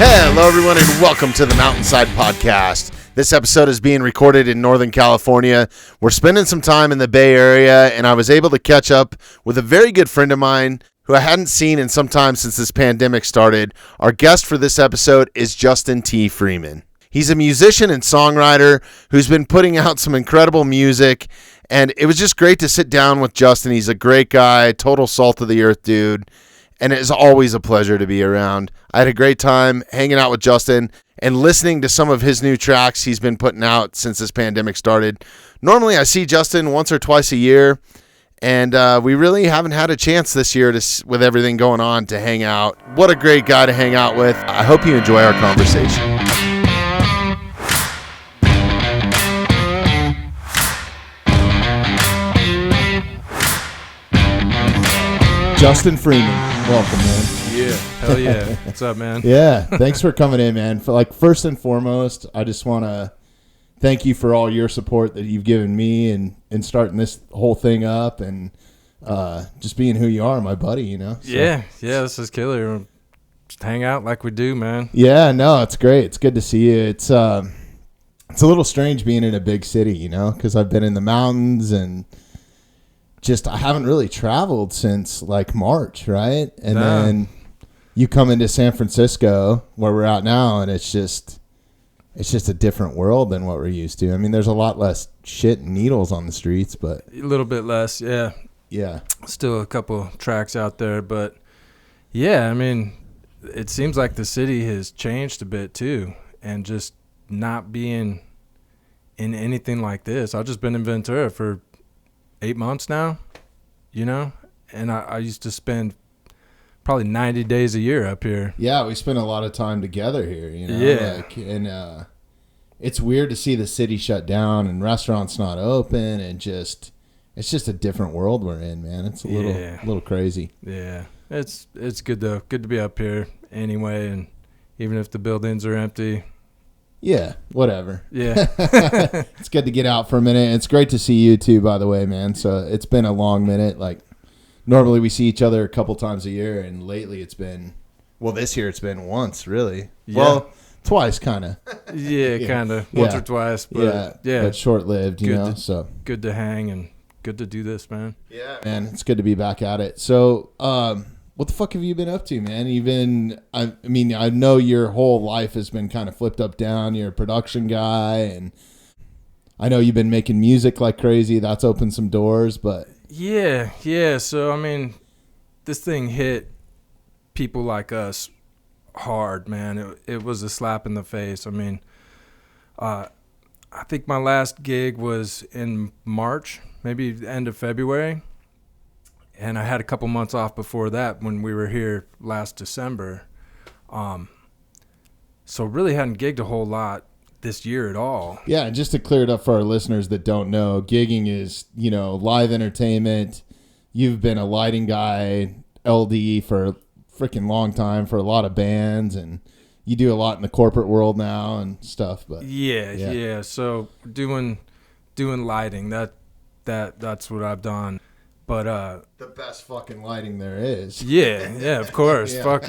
Hello, everyone, and welcome to the Mountainside Podcast. This episode is being recorded in Northern California. We're spending some time in the Bay Area, and I was able to catch up with a very good friend of mine who I hadn't seen in some time since this pandemic started. Our guest for this episode is Justin T. Freeman. He's a musician and songwriter who's been putting out some incredible music, and it was just great to sit down with Justin. He's a great guy, total salt of the earth dude, and it is always a pleasure to be around. I had a great time hanging out with Justin and listening to some of his new tracks he's been putting out since this pandemic started. Normally, I see Justin once or twice a year, and we really haven't had a chance this year with everything going on to hang out. What a great guy to hang out with. I hope you enjoy our conversation. Justin Freeman, welcome, man. Yeah, hell yeah. What's up, man? Yeah, thanks for coming in, man. First and foremost, I just want to thank you for all your support that you've given me and starting this whole thing up and just being who you are, my buddy, you know? So. Yeah, this is killer. Just hang out like we do, man. Yeah, no, it's great. It's good to see you. It's a little strange being in a big city, you know, because I've been in the mountains and I haven't really traveled since like March, right? And then you come into San Francisco where we're at now, and it's just a different world than what we're used to. I mean, there's a lot less shit and needles on the streets, but a little bit less, yeah. Yeah. Still a couple tracks out there, but yeah, I mean, it seems like the city has changed a bit too, and just not being in anything like this. I've just been in Ventura for 8 months now, you know, and I used to spend probably 90 days a year up here. Yeah, we spend a lot of time together here, you know. Yeah. And it's weird to see the city shut down and restaurants not open, and it's just a different world we're in, man. It's a little crazy. Yeah. It's good to be up here anyway, and even if the buildings are empty. Yeah, whatever. Yeah. It's good to get out for a minute. It's great to see you too, by the way, man. So it's been a long minute. Like, normally we see each other a couple times a year, and lately this year it's been once, really. Yeah. Well, twice, kind of. Yeah, kind of. Once or twice, but yeah. But short-lived, you know, so. Good to hang and good to do this, man. Yeah, man, it's good to be back at it. So, what the fuck have you been up to, man? I mean, I know your whole life has been kind of flipped up down. You're a production guy, and I know you've been making music like crazy. That's opened some doors, but... Yeah. So, I mean, this thing hit people like us hard, man. It was a slap in the face. I mean, I think my last gig was in March, maybe the end of February. And I had a couple months off before that when we were here last December. So really hadn't gigged a whole lot this year at all. Yeah, and just to clear it up for our listeners that don't know, gigging is, you know, live entertainment. You've been a lighting guy, LD, for a freaking long time for a lot of bands, and you do a lot in the corporate world now and stuff. But yeah. So doing lighting, that's what I've done. But the best fucking lighting there is. Yeah, of course. Yeah. Fuck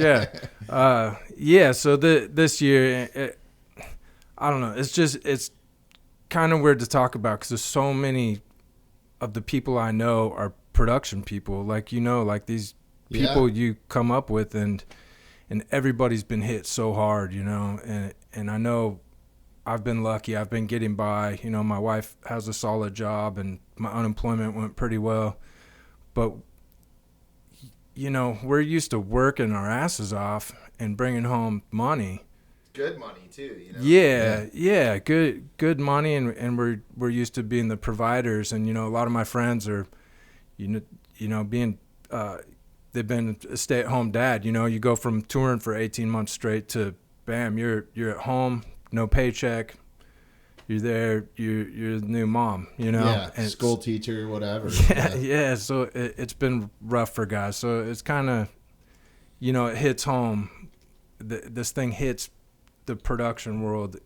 yeah. So this year, I don't know. It's kind of weird to talk about because there's so many of the people I know are production people. Like, you know, like these people you come up with, and everybody's been hit so hard, you know. And I know I've been lucky. I've been getting by. You know, my wife has a solid job, and my unemployment went pretty well. But, you know, we're used to working our asses off and bringing home money. Good money, too, you know? Yeah, good money, and we're used to being the providers. And, you know, a lot of my friends are, you know, being, they've been a stay-at-home dad. You know, you go from touring for 18 months straight to, bam, you're at home, no paycheck. You're there, you're the new mom, you know? Yeah, and school teacher, whatever. Yeah, so it's been rough for guys. So it's kind of, you know, it hits home. This thing hits the production world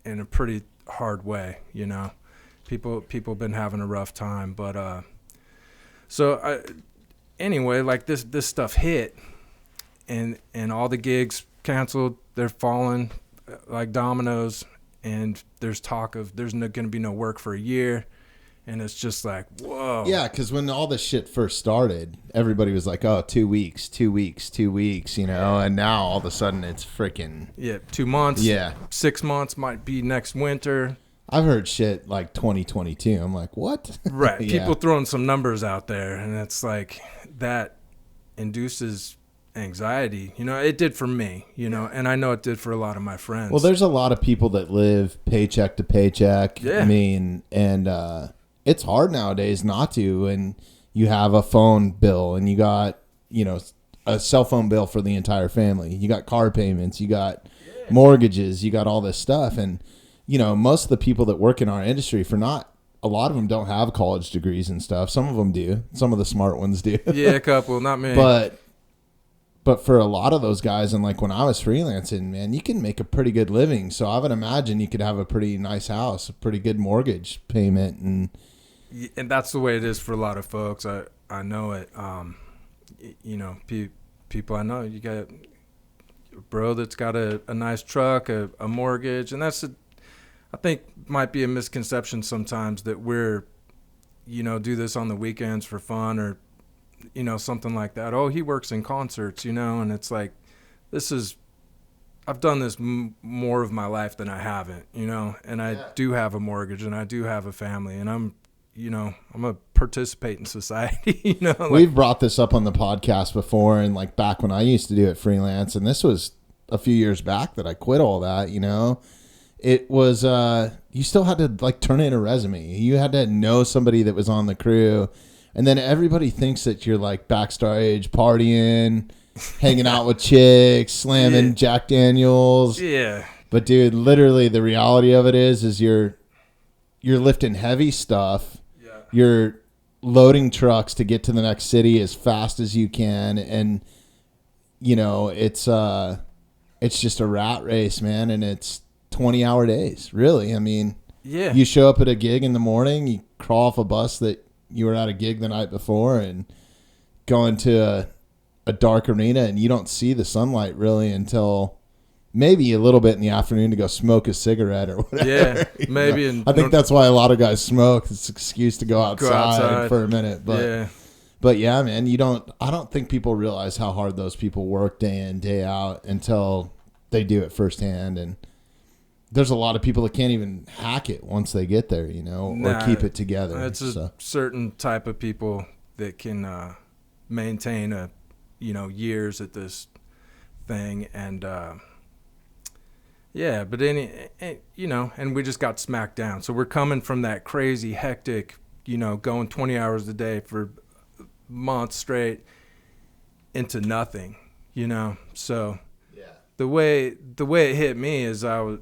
in a pretty hard way, you know? People have been having a rough time. But anyway, like this stuff hit, and all the gigs canceled. They're falling like dominoes, and there's talk of there's going to be no work for a year. And it's just like, whoa. Yeah, because when all this shit first started, everybody was like, oh, 2 weeks, 2 weeks, 2 weeks, you know? And now all of a sudden it's freaking... Yeah, 2 months. Yeah. 6 months might be next winter. I've heard shit like 2022. I'm like, what? Right. Yeah. People throwing some numbers out there, and it's like that induces anxiety. You know, it did for me, you know, and I know it did for a lot of my friends. Well, there's a lot of people that live paycheck to paycheck. Yeah. I mean, and it's hard nowadays not to. And you have a phone bill, and you got, you know, a cell phone bill for the entire family. You got car payments, you got mortgages, you got all this stuff. And, you know, most of the people that work in our industry, a lot of them don't have college degrees and stuff. Some of them do. Some of the smart ones do. Yeah, a couple, not me. But for a lot of those guys, and like when I was freelancing, man, you can make a pretty good living. So I would imagine you could have a pretty nice house, a pretty good mortgage payment. And that's the way it is for a lot of folks. I know it. You know, people I know, you got a bro that's got a nice truck, a mortgage. And that's, I think, might be a misconception sometimes that we're, you know, do this on the weekends for fun or, you know, something like that. Oh, he works in concerts, you know, and it's like, I've done this more of my life than I haven't, you know, and I do have a mortgage and I do have a family, and I'm a participate in society, you know. Like, we've brought this up on the podcast before, and like back when I used to do it freelance, and this was a few years back that I quit all that, you know. It was, you still had to like turn in a resume. You had to know somebody that was on the crew. And then everybody thinks that you're like backstage partying, hanging out with chicks, slamming Jack Daniels. Yeah. But dude, literally the reality of it is you're lifting heavy stuff. Yeah. You're loading trucks to get to the next city as fast as you can. And, you know, it's just a rat race, man. And it's 20-hour days, really. I mean, yeah. You show up at a gig in the morning, you crawl off a bus that you were at a gig the night before and go into a dark arena, and you don't see the sunlight really until maybe a little bit in the afternoon to go smoke a cigarette or whatever. Yeah, maybe. I think that's why a lot of guys smoke. It's an excuse to go outside for a minute. But yeah, man, I don't think people realize how hard those people work day in, day out until they do it firsthand. And there's a lot of people that can't even hack it once they get there, you know, or keep it together. It's a certain type of people that can maintain years at this thing. And but and we just got smacked down. So we're coming from that crazy, hectic, you know, going 20 hours a day for months straight into nothing, you know. So the way it hit me is I was,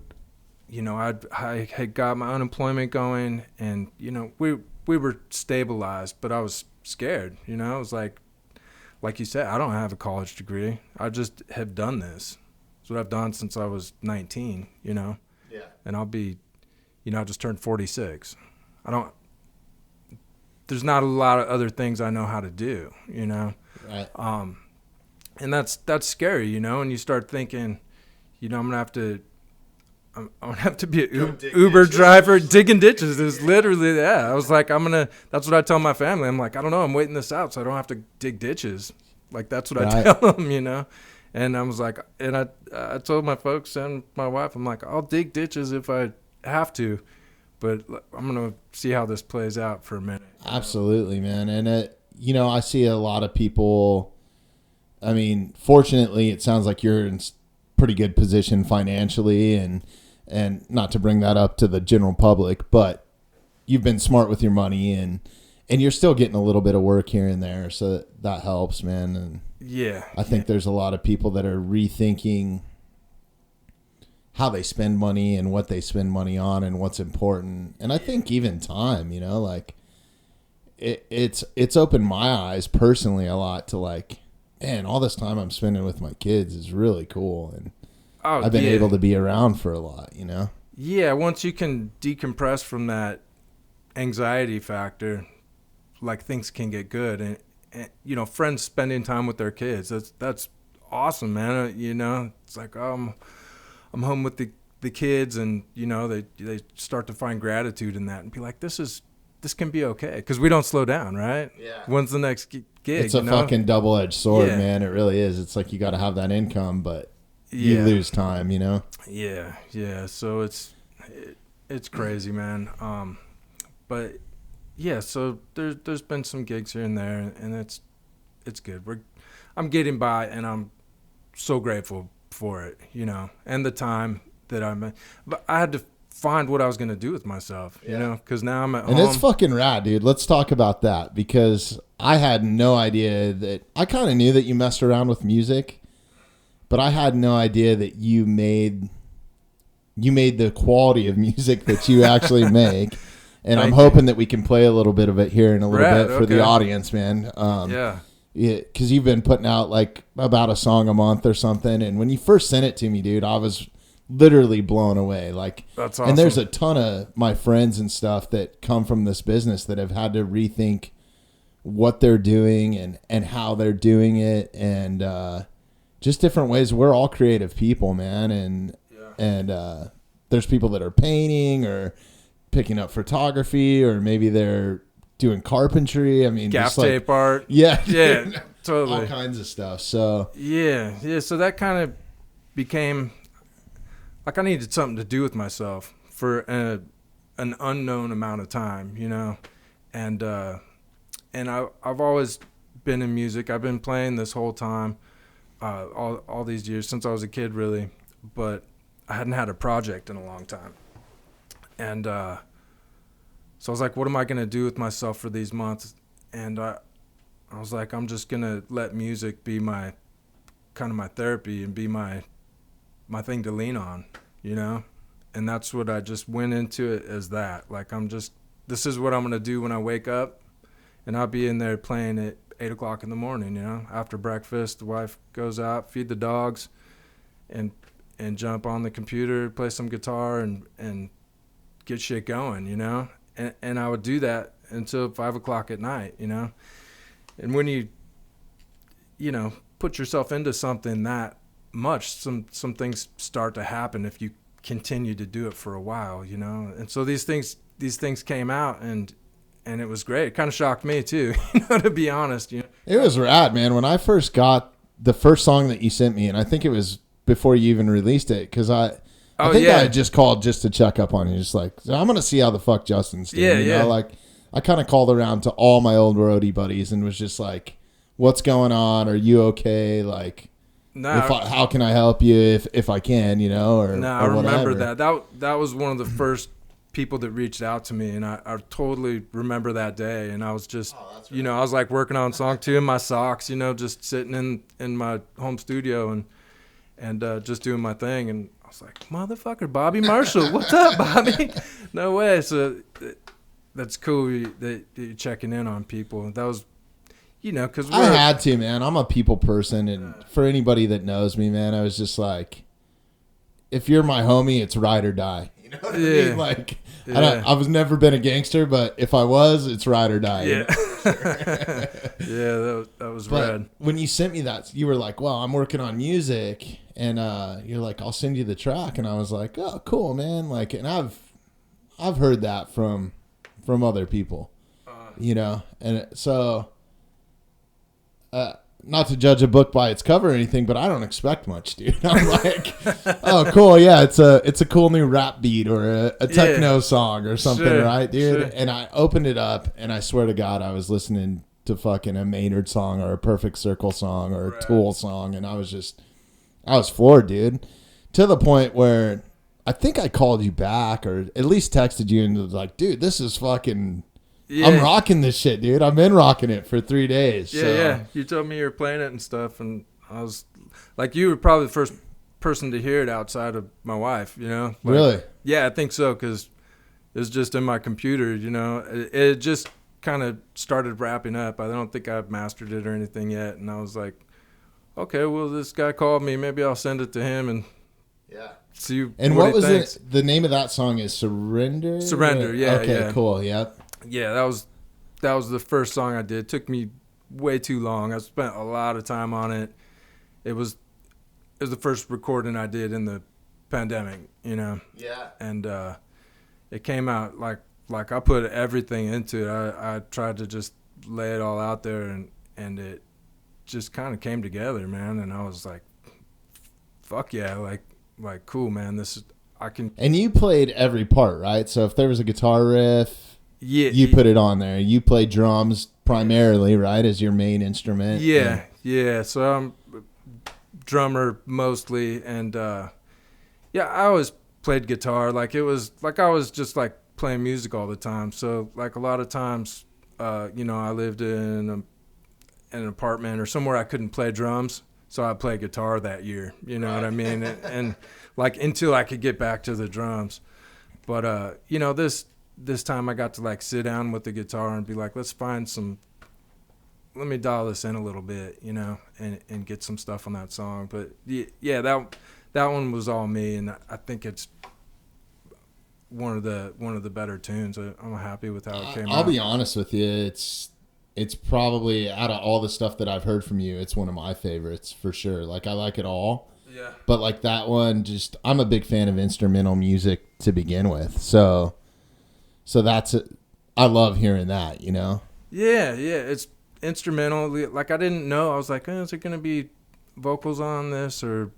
you know, I had got my unemployment going, and, you know, we were stabilized, but I was scared, you know. I was like you said, I don't have a college degree. I just have done this. It's what I've done since I was 19, you know. Yeah. And I'll be, you know, I just turned 46. There's not a lot of other things I know how to do, you know. Right. And that's scary, you know, and you start thinking, you know, I'm gonna have to be an Uber driver digging ditches. It's literally, I was like, that's what I tell my family. I'm like, I don't know, I'm waiting this out so I don't have to dig ditches. Like, that's what I tell them, you know. And I was like, and I told my folks and my wife, I'm like, I'll dig ditches if I have to, but I'm going to see how this plays out for a minute. Absolutely, man. And, you know, I see a lot of people, I mean, fortunately, it sounds like you're in pretty good position financially, and not to bring that up to the general public, but you've been smart with your money, and you're still getting a little bit of work here and there, so that helps, man. And yeah, I think there's a lot of people that are rethinking how they spend money and what they spend money on and what's important. And I think even time, you know, like it's opened my eyes personally a lot to like, man, all this time I'm spending with my kids is really cool. And I've been able to be around for a lot, you know? Yeah. Once you can decompress from that anxiety factor, like, things can get good. And you know, friends spending time with their kids, that's awesome, man. It's like, I'm home with the kids, and they start to find gratitude in that and be like, this can be okay, because we don't slow down, right? Yeah. When's the next gig? It's a fucking double-edged sword, man. It really is. It's like you got to have that income, but you lose time, Yeah. So it's crazy, man. But yeah, so there's been some gigs here and there, and it's good. I'm getting by, and I'm so grateful for it, and the time that but I had to find what I was going to do with myself, because now I'm at home. And it's fucking rad, dude. Let's talk about that, because I had no idea that, I kind of knew that you messed around with music, but I had no idea that you made the quality of music that you actually make. And I'm hoping that we can play a little bit of it here in a little bit for the audience, man. Yeah, because you've been putting out like about a song a month or something. And when you first sent it to me, dude, I was literally blown away. Like, that's awesome. And there's a ton of my friends and stuff that come from this business that have had to rethink what they're doing and how they're doing it, and just different ways. We're all creative people, man. And there's people that are painting or picking up photography, or maybe they're doing carpentry. I mean, gaff tape art. Yeah, totally, all kinds of stuff. So yeah. So that kind of became like I needed something to do with myself for an unknown amount of time, and I've always been in music. I've been playing this whole time, all these years since I was a kid, really, but I hadn't had a project in a long time. And so I was like, what am I going to do with myself for these months? And I was like, I'm just going to let music be my therapy and be my thing to lean on, And that's what I just went into it as that. Like, this is what I'm going to do when I wake up. And I'll be in there playing at 8 o'clock in the morning, After breakfast, the wife goes out, feed the dogs, and jump on the computer, play some guitar, and get shit going, and I would do that until 5 o'clock at night, and when you put yourself into something that much, some things start to happen if you continue to do it for a while, and so these things came out, and it was great. It kind of shocked me too, to be honest. It was rad, man. When I first got the first song that you sent me, and I think it was before you even released it, because I think I just called just to check up on you, just like, I'm going to see how the fuck Justin's doing. You know? Like, I kind of called around to all my old roadie buddies and was just like, what's going on? Are you okay? Like, how can I help you if I can, or I remember that. That was one of the first people that reached out to me, and I totally remember that day. And I was just, right. I was like working on song 2 in my socks, just sitting in my home studio and just doing my thing. And I was like, motherfucker, Bobby Marshall, what's up, Bobby? No way. So that's cool that you're checking in on people. That was, because I had to, man. I'm a people person, and for anybody that knows me, man, I was just like, if you're my homie, it's ride or die. You know what I mean? Like, I was never been a gangster, but if I was, it's ride or die. Yeah. Yeah, that was rad. When you sent me that, you were like, well, I'm working on music, and you're like, I'll send you the track. And I was like, oh, cool, man. Like, and I've heard that from other people, and so, not to judge a book by its cover or anything, but I don't expect much, dude. I'm like, oh, cool. Yeah. It's a cool new rap beat or a techno song or something. Sure, right, dude? Sure. And I opened it up, and I swear to God, I was listening to fucking a Maynard song or a Perfect Circle song or a Tool song. And I was floored, dude, to the point where I think I called you back or at least texted you and was like, dude, this is fucking... Yeah. I'm rocking this shit, dude. I've been rocking it for 3 days. Yeah, so. yeah. You told me you were playing it and stuff, and I was like, you were probably the first person to hear it outside of my wife, Like, really? Yeah, I think so, because it was just in my computer, It just kind of started wrapping up. I don't think I've mastered it or anything yet, and I was like, okay, well, this guy called me. Maybe I'll send it to him and see and what was thinks. It? The name of that song is Surrender? Surrender, yeah. Okay, cool, yep. Yeah, that was the first song I did. It took me way too long. I spent a lot of time on it. It was was the first recording I did in the pandemic, you know. Yeah. And it came out like I put everything into it. I tried to just lay it all out there, and it just kind of came together, man. And I was like, fuck yeah, like cool, man. This is, I can. And you played every part, right? So if there was a guitar riff, Yeah, you put it on there. You play drums primarily, right, as your main instrument. Yeah. So I'm drummer mostly, and yeah, I always played guitar. Like it was like I was just like playing music all the time. So like a lot of times, you know, I lived in an apartment or somewhere I couldn't play drums, so I'd play guitar that year. You know what I mean? And like until I could get back to the drums. But you know, this time I got to like sit down with the guitar and be like, let me dial this in a little bit, you know, and get some stuff on that song. But yeah, that one was all me, and I think it's one of the better tunes. I'm happy with how it came out. I'll be honest with you, it's probably, out of all the stuff that I've heard from you, it's one of my favorites for sure. Like I like it all. Yeah. But like that one, just I'm a big fan of instrumental music to begin with. So that's I love hearing that, you know. Yeah, it's instrumental. Like I didn't know. I was like, is there gonna be vocals on this, or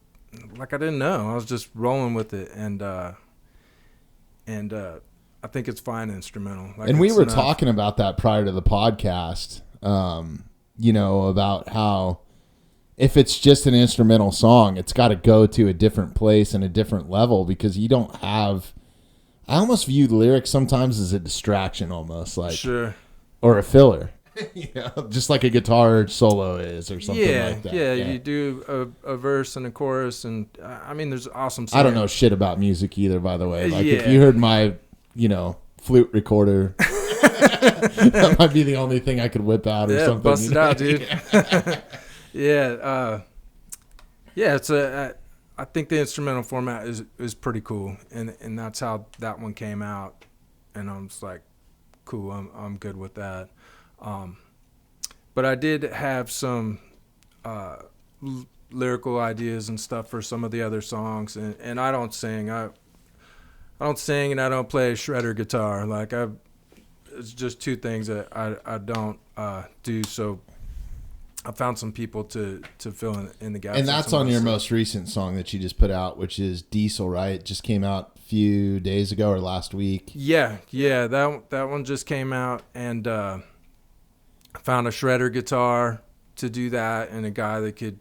like I didn't know. I was just rolling with it, and I think it's fine instrumental. Like, and we were talking about that prior to the podcast, you know, about how if it's just an instrumental song, it's got to go to a different place and a different level, because you don't have, I almost view the lyrics sometimes as a distraction, almost like, sure, or a filler, you know, just like a guitar solo is, or something like that. Yeah, you do a verse and a chorus, and I mean, there's awesome singing. I don't know shit about music either, by the way. Like if you heard my, you know, flute recorder, that might be the only thing I could whip out or something. Bust it out, dude. Yeah, it's I think the instrumental format is pretty cool, and that's how that one came out, and I'm just like, cool, I'm good with that. But I did have some lyrical ideas and stuff for some of the other songs, and I don't sing. I don't sing, and I don't play shredder guitar. Like it's just two things that I don't do. So I found some people to fill in the gaps. And that's on your most recent song that you just put out, which is Diesel, right? It just came out a few days ago or last week. Yeah, that one just came out, and I found a shredder guitar to do that, and a guy that could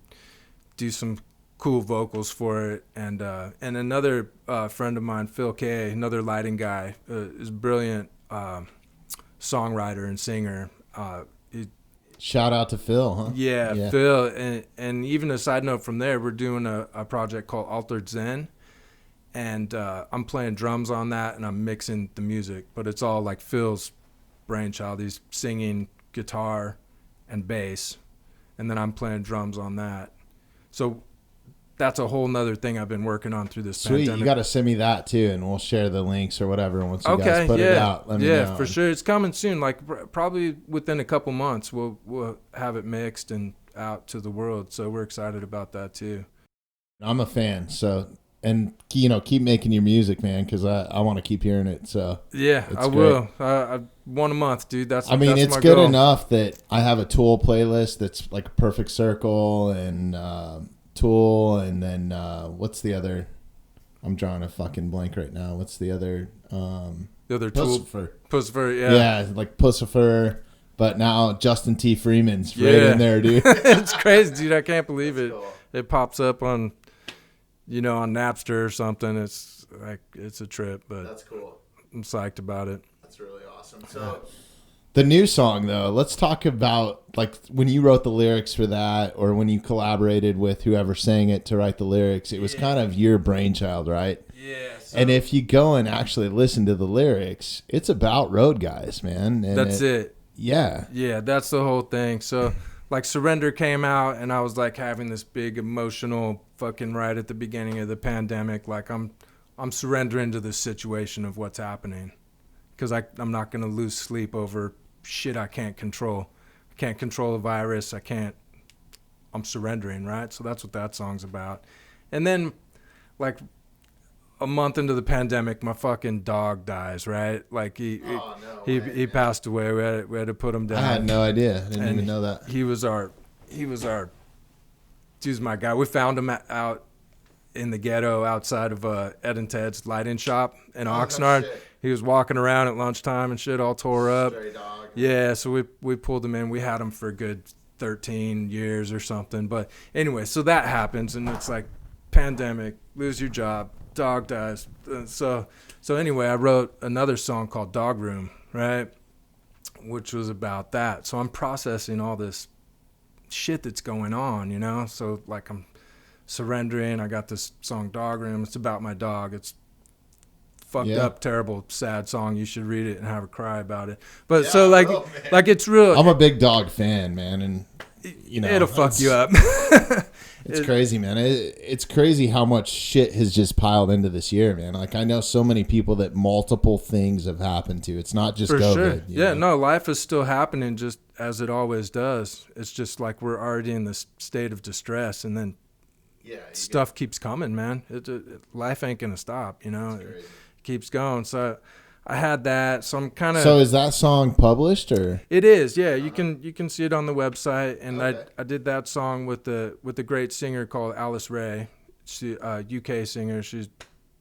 do some cool vocals for it, and another friend of mine, Phil K, another lighting guy, is a brilliant songwriter and singer. Shout out to Phil, huh? Yeah. Phil, and even a side note from there, we're doing a project called Altered Zen, and I'm playing drums on that, and I'm mixing the music, but it's all like Phil's brainchild. He's singing guitar and bass, and then I'm playing drums on that. So that's a whole nother thing I've been working on through this pandemic. You got to send me that too, and we'll share the links or whatever once you guys put it out. Let me know. For sure. It's coming soon. Like probably within a couple months, we'll have it mixed and out to the world. So we're excited about that too. I'm a fan. So, and you know, keep making your music, man, because I want to keep hearing it. So yeah, I will. One a month, dude. That's it's my good goal. enough that I have a Tool playlist that's like a Perfect Circle and Tool, and then what's the other? I'm drawing a fucking blank right now. What's the other? The other Pussifer, yeah. Yeah, like Pussifer, but now Justin T. Freeman's right in there, dude. It's crazy, dude. I can't believe That's it. cool. It pops up on, on Napster or something. It's like it's a trip, but That's cool. I'm psyched about it. That's really awesome. So the new song, though, let's talk about like when you wrote the lyrics for that, or when you collaborated with whoever sang it to write the lyrics. It was kind of your brainchild, right? Yeah. And if you go and actually listen to the lyrics, it's about road guys, man. And that's it. Yeah. Yeah, that's the whole thing. So like Surrender came out, and I was like having this big emotional fucking right at the beginning of the pandemic. Like I'm surrendering to the situation of what's happening, because I'm not going to lose sleep over shit I can't control. I can't control a virus. I'm surrendering, right? So that's what that song's about. And then, like, a month into the pandemic, my fucking dog dies, right? Like, he passed away. We had to put him down. I had no idea. I didn't even know that. He was my guy. We found him out in the ghetto outside of Ed and Ted's lighting shop in Oxnard. He was walking around at lunchtime and shit, all tore up. Stray dog. Yeah, so we pulled him in. We had him for a good 13 years or something. But anyway, so that happens, and it's like pandemic, lose your job, dog dies. So anyway, I wrote another song called Dog Room, right, which was about that. So I'm processing all this shit that's going on, you know? So, like, I'm surrendering. I got this song Dog Room. It's about my dog. It's fucked up, terrible, sad song. You should read it and have a cry about it. But so like it's real. I'm a big dog fan, man, and you know it'll fuck you up. It's crazy, man. It's crazy how much shit has just piled into this year, man. Like, I know so many people that multiple things have happened to. It's not just for COVID. Sure. You know? No, life is still happening just as it always does. It's just like we're already in this state of distress, and then stuff keeps coming, man. Life ain't gonna stop, you know. It keeps going. So I had that. So I'm kind of. So is that song published or? It is, yeah. You can see it on the website, and I did that song with the great singer called Alice Ray. She UK singer. She's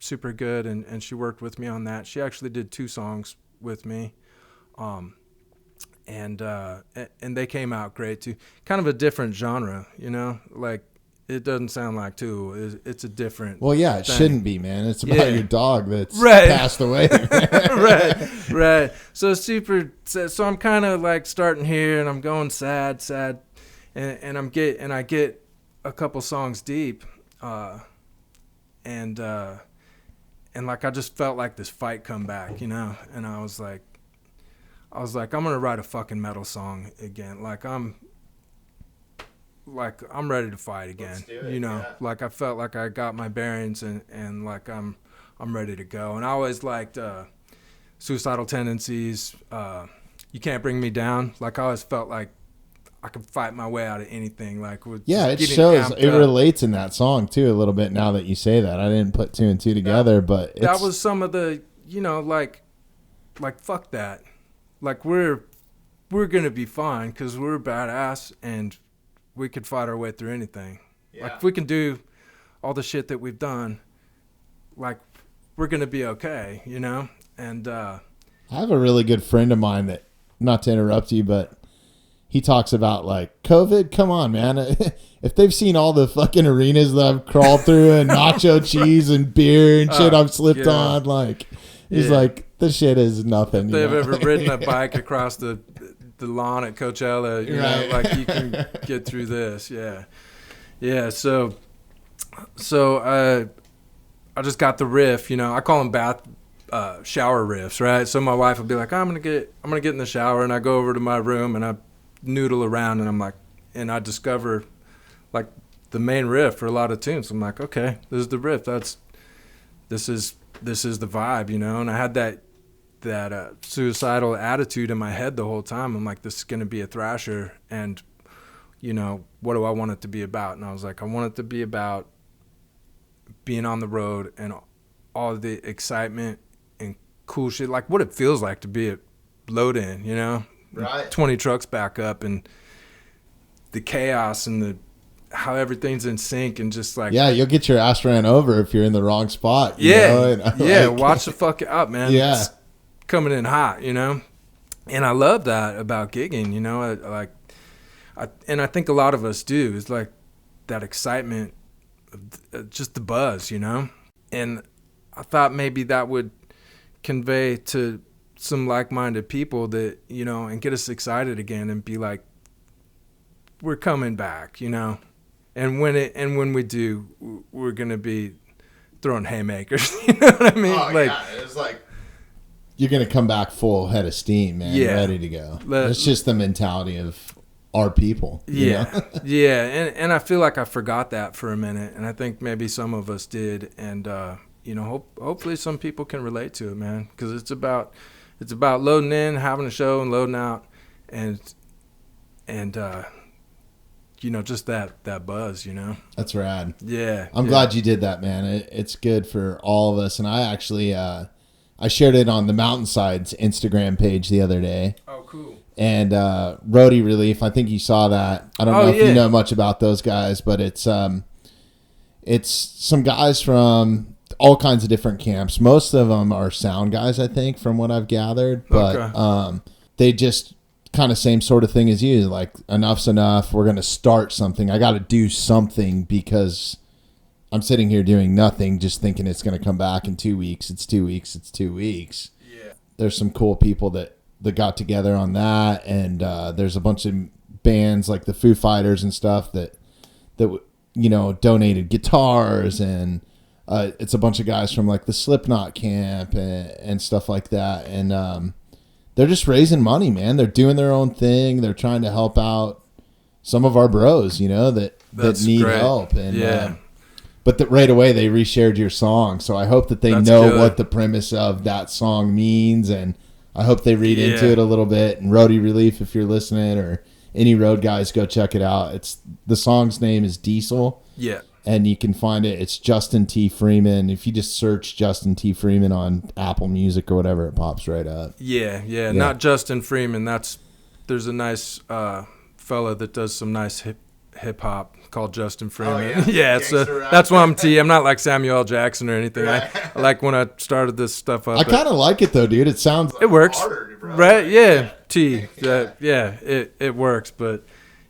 super good, and she worked with me on that. She actually did 2 songs with me, and they came out great too. Kind of a different genre, you know, like. It doesn't sound like too. It's a different. Well, yeah, it thing. Shouldn't be, man. It's about your dog that's right. passed away. right. So super. So I'm kind of like starting here, and I'm going sad, and I get a couple songs deep, and like I just felt like this fight come back, you know, and I was like, I'm gonna write a fucking metal song again, like I'm ready to fight again, you know. Yeah. Like I felt like I got my bearings and like I'm ready to go. And I always liked Suicidal Tendencies, You Can't Bring Me Down. Like I always felt like I could fight my way out of anything. Like with it shows. It relates in that song too a little bit. Now that you say that, I didn't put 2 and 2 together, but that was some of the, you know, like fuck that. Like we're gonna be fine because we're badass and we could fight our way through anything. Yeah. Like if we can do all the shit that we've done, like we're gonna be okay, you know. And I have a really good friend of mine that, not to interrupt you, but he talks about like COVID. Come on, man. If they've seen all the fucking arenas that I've crawled through and nacho cheese and beer and shit I've slipped on, like he's like, this shit is nothing. If they've ever ridden a bike across the lawn at Coachella, you know, like you can get through this. Yeah. So I just got the riff, you know. I call them shower riffs, right? So my wife would be like, I'm gonna get in the shower, and I go over to my room and I noodle around, and I'm like, and I discover like the main riff for a lot of tunes. I'm like, okay, this is the riff. This is the vibe, you know. And I had that suicidal attitude in my head the whole time. I'm like, this is going to be a thrasher, and, you know, what do I want it to be about? And I was like, I want it to be about being on the road and all the excitement and cool shit, like what it feels like to be at load-in, you know? Right. 20 trucks back up and the chaos and how everything's in sync and just like... Yeah, you'll get your ass ran over if you're in the wrong spot. Watch the fuck out, man. Yeah. It's coming in hot, you know? And I love that about gigging, you know? I think a lot of us do. It's like that excitement, just the buzz, you know? And I thought maybe that would convey to some like-minded people that, you know, and get us excited again and be like, we're coming back, you know? And when we do, we're going to be throwing haymakers, you know what I mean? It's like you're going to come back full head of steam, man, ready to go. It's just the mentality of our people. Yeah. Yeah. And I feel like I forgot that for a minute. And I think maybe some of us did. And, you know, hopefully some people can relate to it, man. Because it's about loading in, having a show and loading out and just that buzz, That's rad. Yeah. I'm glad you did that, man. It's good for all of us. And I actually, I shared it on the Mountainside's Instagram page the other day. Oh, cool. And Roadie Relief, I think you saw that. I don't know if you know much about those guys, but it's some guys from all kinds of different camps. Most of them are sound guys, I think, from what I've gathered. But they just kind of same sort of thing as you. Like, enough's enough. We're going to start something. I got to do something because I'm sitting here doing nothing, just thinking it's going to come back in 2 weeks. It's 2 weeks. It's 2 weeks. Yeah. There's some cool people that got together on that. And there's a bunch of bands like the Foo Fighters and stuff that donated guitars, and it's a bunch of guys from like the Slipknot camp and stuff like that. And they're just raising money, man. They're doing their own thing. They're trying to help out some of our bros, that need great. Help. And but right away they reshared your song, so I hope that they know good. What the premise of that song means, and I hope they read into it a little bit. And Roadie Relief, if you're listening, or any road guys, go check it out. The song's name is Diesel. Yeah. And you can find it. It's Justin T. Freeman. If you just search Justin T. Freeman on Apple Music or whatever, it pops right up. Yeah. Not Justin Freeman. There's a nice fella that does some nice hip hop called Justin Freeman. Oh, yeah. That's why I'm T. I'm not like Samuel L. Jackson or anything. Right. I like when I started this stuff up. I kind of like it though, dude. It sounds it works, harder, bro. Right? Yeah, T. It works, but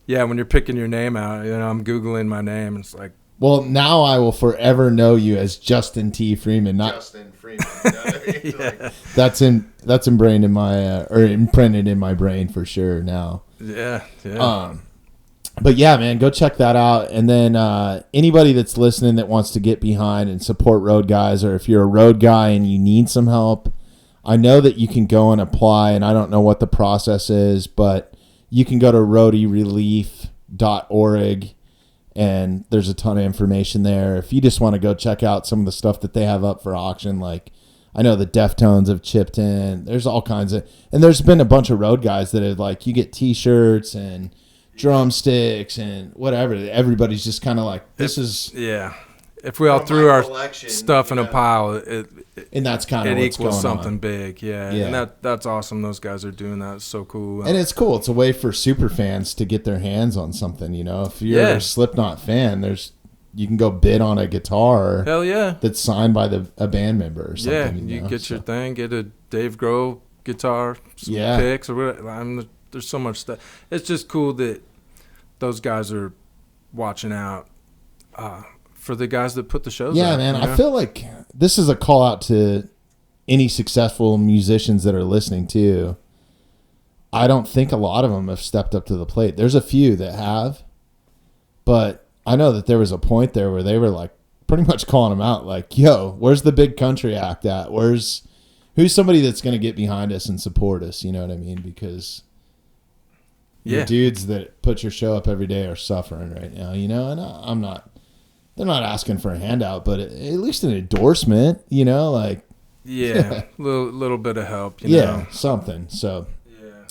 yeah, when you're picking your name out, I'm Googling my name, and it's like. Well, now I will forever know you as Justin T. Freeman, not Justin Freeman. You know what I mean? Yeah. That's ingrained in my or imprinted in my brain for sure now. Yeah. But yeah, man, go check that out. And then anybody that's listening that wants to get behind and support road guys, or if you're a road guy and you need some help, I know that you can go and apply, and I don't know what the process is, but you can go to roadierelief.org. And there's a ton of information there. If you just want to go check out some of the stuff that they have up for auction, like I know the Deftones have chipped in. There's all kinds of, and there's been a bunch of road guys that have like, you get T-shirts and drumsticks and whatever. Everybody's just kind of like, this is. Yeah. If we all threw our stuff in a pile, and that's kind of it what's equals going something on. big, yeah. And that's awesome. Those guys are doing that. It's so cool. And it's cool. It's a way for super fans to get their hands on something. If you're a Slipknot fan, you can go bid on a guitar. Hell yeah! That's signed by a band member or something. Yeah, you get your thing. Get a Dave Grohl guitar, some picks or whatever. There's so much stuff. It's just cool that those guys are watching out. For the guys that put the shows out. Yeah, man. I feel like this is a call out to any successful musicians that are listening too. I don't think a lot of them have stepped up to the plate. There's a few that have, but I know that there was a point there where they were like pretty much calling them out like, yo, where's the big country act at? Who's somebody that's going to get behind us and support us? You know what I mean? Because the dudes that put your show up every day are suffering right now, and I'm not. They're not asking for a handout, but at least an endorsement, like. Yeah, little bit of help, something. So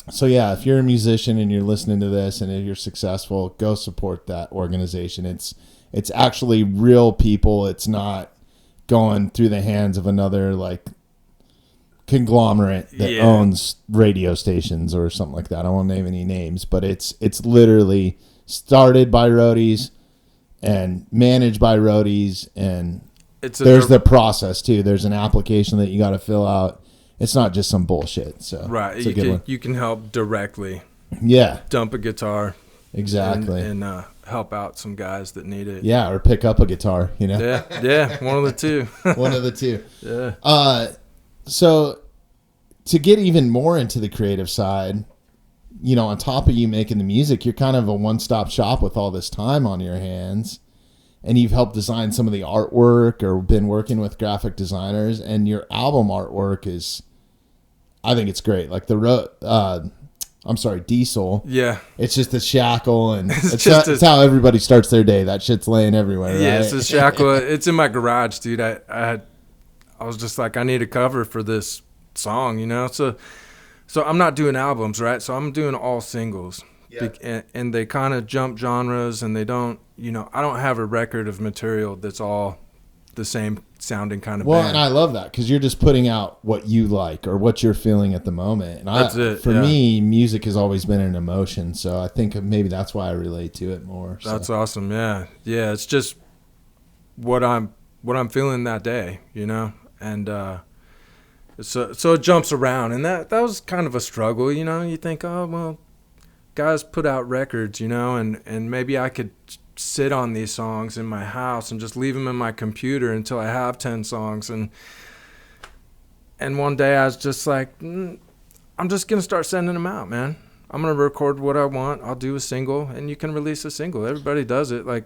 if you're a musician and you're listening to this and if you're successful, go support that organization. It's actually real people. It's not going through the hands of another like conglomerate that owns radio stations or something like that. I won't name any names, but it's literally started by roadies and managed by roadies, and there's the process too. There's an application that you got to fill out. It's not just some bullshit. So right, you can help directly. Yeah, dump a guitar. Exactly, and help out some guys that need it. Yeah, or pick up a guitar. Yeah, one of the two. One of the two. Yeah. So to get even more into the creative side, on top of you making the music, you're kind of a one-stop shop with all this time on your hands, and you've helped design some of the artwork or been working with graphic designers, and your album artwork I think it's great. Like Diesel. Yeah. It's just a shackle, and it's how everybody starts their day. That shit's laying everywhere, right? Yeah, it's a shackle. It's in my garage, dude. I was just like, I need a cover for this song, So I'm not doing albums, right? So I'm doing all singles. and they kind of jump genres, and they don't, I don't have a record of material that's all the same sounding kind of band. And I love that because you're just putting out what you like or what you're feeling at the moment. And that's it. For me, music has always been an emotion, so I think maybe that's why I relate to it more. That's awesome. Yeah, it's just what I'm feeling that day, and so it jumps around, and that was kind of a struggle, You think, oh well, guys put out records, and maybe I could sit on these songs in my house and just leave them in my computer until I have 10 songs, and one day I was just like, I'm just gonna start sending them out, man. I'm gonna record what I want. I'll do a single, and you can release a single. Everybody does it. Like,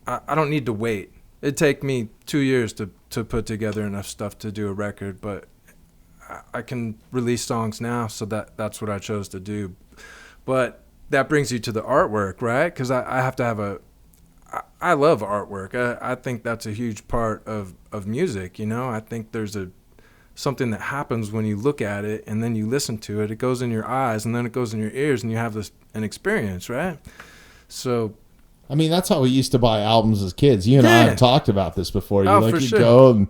I don't need to wait. It'd take me 2 years to put together enough stuff to do a record, but I can release songs now, so that's what I chose to do. But that brings you to the artwork, right? Because I have to have I love artwork. I think that's a huge part of music, I think there's something that happens when you look at it and then you listen to it. It goes in your eyes and then it goes in your ears and you have an experience, right? So, I mean, that's how we used to buy albums as kids. You and I have talked about this before. You go and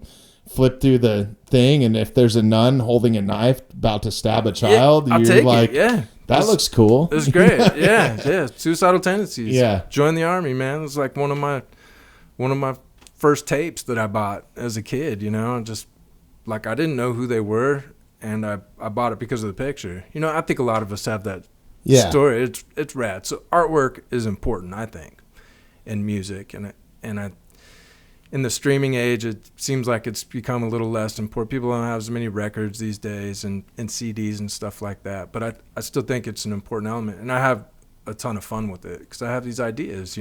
flip through the thing, and if there's a nun holding a knife about to stab a child, you're like, that looks cool. It's great. Yeah. Suicidal Tendencies. Yeah. Join the Army, man. It's like one of my first tapes that I bought as a kid, just like I didn't know who they were, and I bought it because of the picture. I think a lot of us have that story. It's rad. So artwork is important, I think, in music, and in the streaming age, it seems like it's become a little less important. People don't have as many records these days and CDs and stuff like that. But I still think it's an important element. And I have a ton of fun with it because I have these ideas,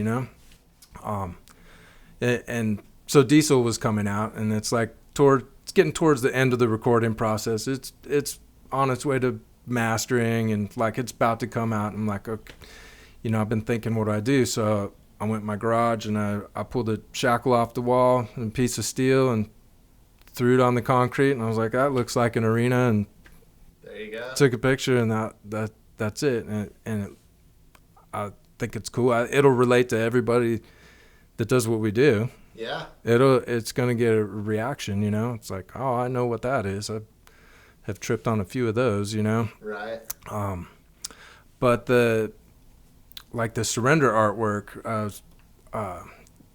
And so Diesel was coming out, and it's like it's getting towards the end of the recording process. It's on its way to mastering, and like it's about to come out. And I'm like, okay, I've been thinking, what do I do? So I went in my garage and I pulled a shackle off the wall and a piece of steel and threw it on the concrete, and I was like, that looks like an arena, and there you go. Took a picture, and that's it. I think it's cool. It'll relate to everybody that does what we do. Yeah. It's gonna get a reaction, It's like, oh, I know what that is. I have tripped on a few of those, Right. But the Surrender artwork,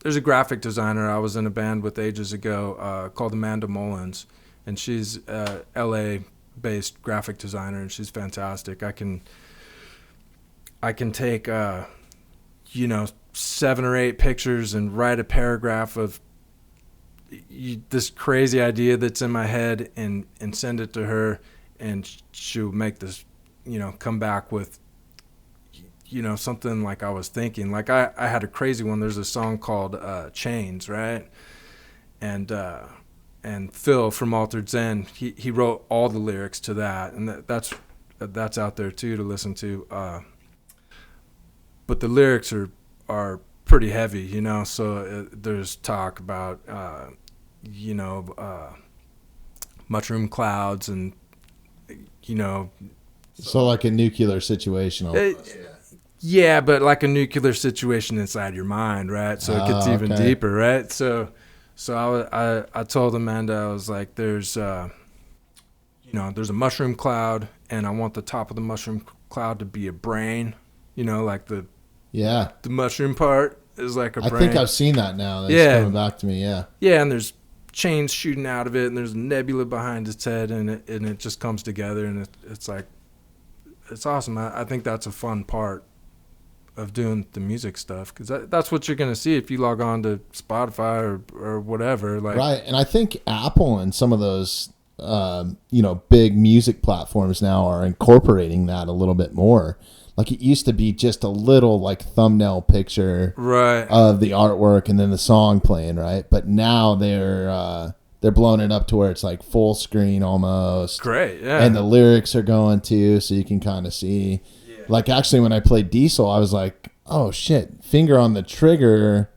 there's a graphic designer I was in a band with ages ago called Amanda Mullins, and she's a LA-based graphic designer, and she's fantastic. I can take 7 or 8 pictures and write a paragraph of this crazy idea that's in my head and send it to her, and she'll make this, come back with something like I was thinking. Like I had a crazy one. There's a song called Chains, right? And Phil from Altered Zen, he wrote all the lyrics to that, and that's out there too to listen to. But the lyrics are pretty heavy, so there's talk about mushroom clouds and so like a nuclear situation. Yeah, but like a nuclear situation inside your mind, right? So it gets even deeper, right? So I told Amanda, I was like, there's a there's a mushroom cloud, and I want the top of the mushroom cloud to be a brain, like the mushroom part is like a brain. I think I've seen that now. That's coming back to me, yeah. Yeah, and there's chains shooting out of it, and there's a nebula behind its head, and it just comes together, and it's like, it's awesome. I think that's a fun part of doing the music stuff, because that's what you're going to see if you log on to Spotify or whatever. Like, right, and I think Apple and some of those big music platforms now are incorporating that a little bit more. Like it used to be just a little like thumbnail picture of the artwork and then the song playing, right? But now they're blowing it up to where it's like full screen almost. Great, yeah. And the lyrics are going too, so you can kind of see. Yeah. Like actually when I played Diesel, I was like, oh shit, finger on the trigger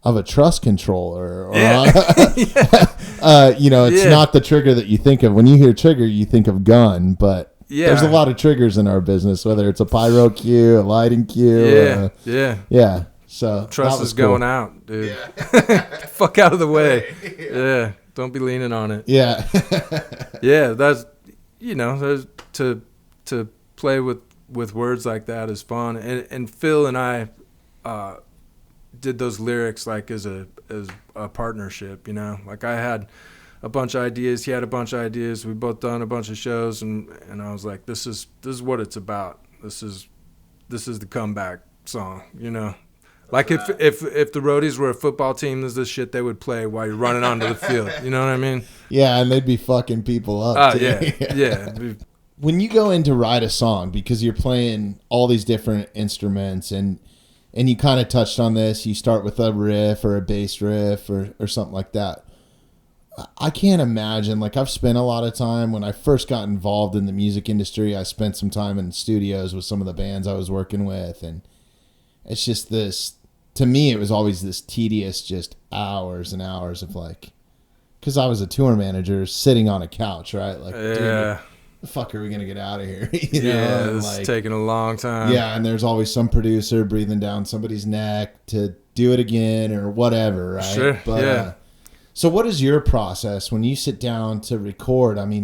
of a truss controller. Or it's not the trigger that you think of. When you hear trigger, you think of gun, but Yeah. There's a lot of triggers in our business, whether it's a pyro cue, a lighting cue. Yeah. So Trust is going out, dude. Yeah. Fuck out of the way. Yeah. Don't be leaning on it. Yeah. Yeah, that's there's to play with words like that is fun. And Phil and I did those lyrics like as a partnership, Like I had a bunch of ideas, he had a bunch of ideas. We both done a bunch of shows, and I was like, this is what it's about. This is the comeback song, Like if the Roadies were a football team, this is the shit they would play while you're running onto the field. You know what I mean? Yeah, and they'd be fucking people up. Oh, too. yeah. When you go in to write a song, because you're playing all these different instruments, and you kind of touched on this, you start with a riff or a bass riff or something like that. I can't imagine, like I've spent a lot of time when I first got involved in the music industry, I spent some time in studios with some of the bands I was working with, and it's just this, to me, it was always this tedious, just hours and hours of like, because I was a tour manager sitting on a couch, right? Like, dude, the fuck are we going to get out of here? It's taking a long time. Yeah, and there's always some producer breathing down somebody's neck to do it again or whatever, right? Sure, But, so what is your process when you sit down to record? I mean,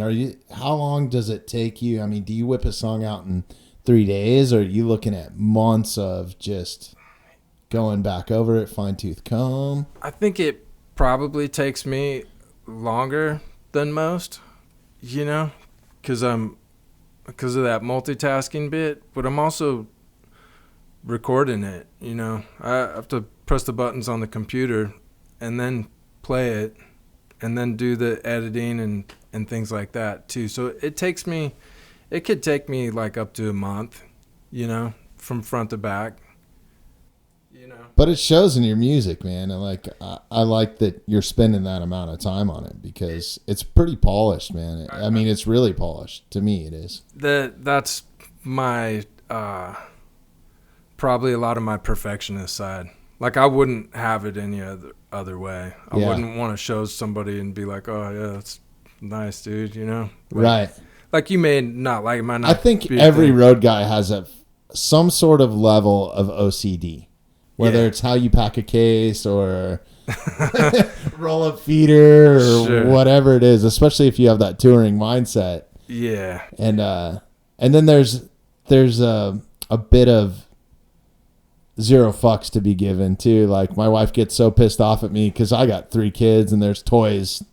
how long does it take you? I mean, do you whip a song out in 3 days, or are you looking at months of just going back over it, fine-tooth comb? I think it probably takes me longer than most, because of that multitasking bit, but I'm also recording it, I have to press the buttons on the computer and then play it and then do the editing and things like that too. So it could take me like up to a month, from front to back. But it shows in your music, man. And I like that you're spending that amount of time on it, because it's pretty polished, man. I mean, it's really polished. To me, it is. That's my probably a lot of my perfectionist side. Like I wouldn't have it any other way. I wouldn't want to show somebody and be like, oh yeah, that's nice, dude. Right. Like you may not like it, might not. I think every road guy has some sort of level of OCD. Whether it's how you pack a case or roll up feeder or whatever it is, especially if you have that touring mindset. Yeah. And then there's a bit of zero fucks to be given too. Like my wife gets so pissed off at me because I got 3 kids and there's toys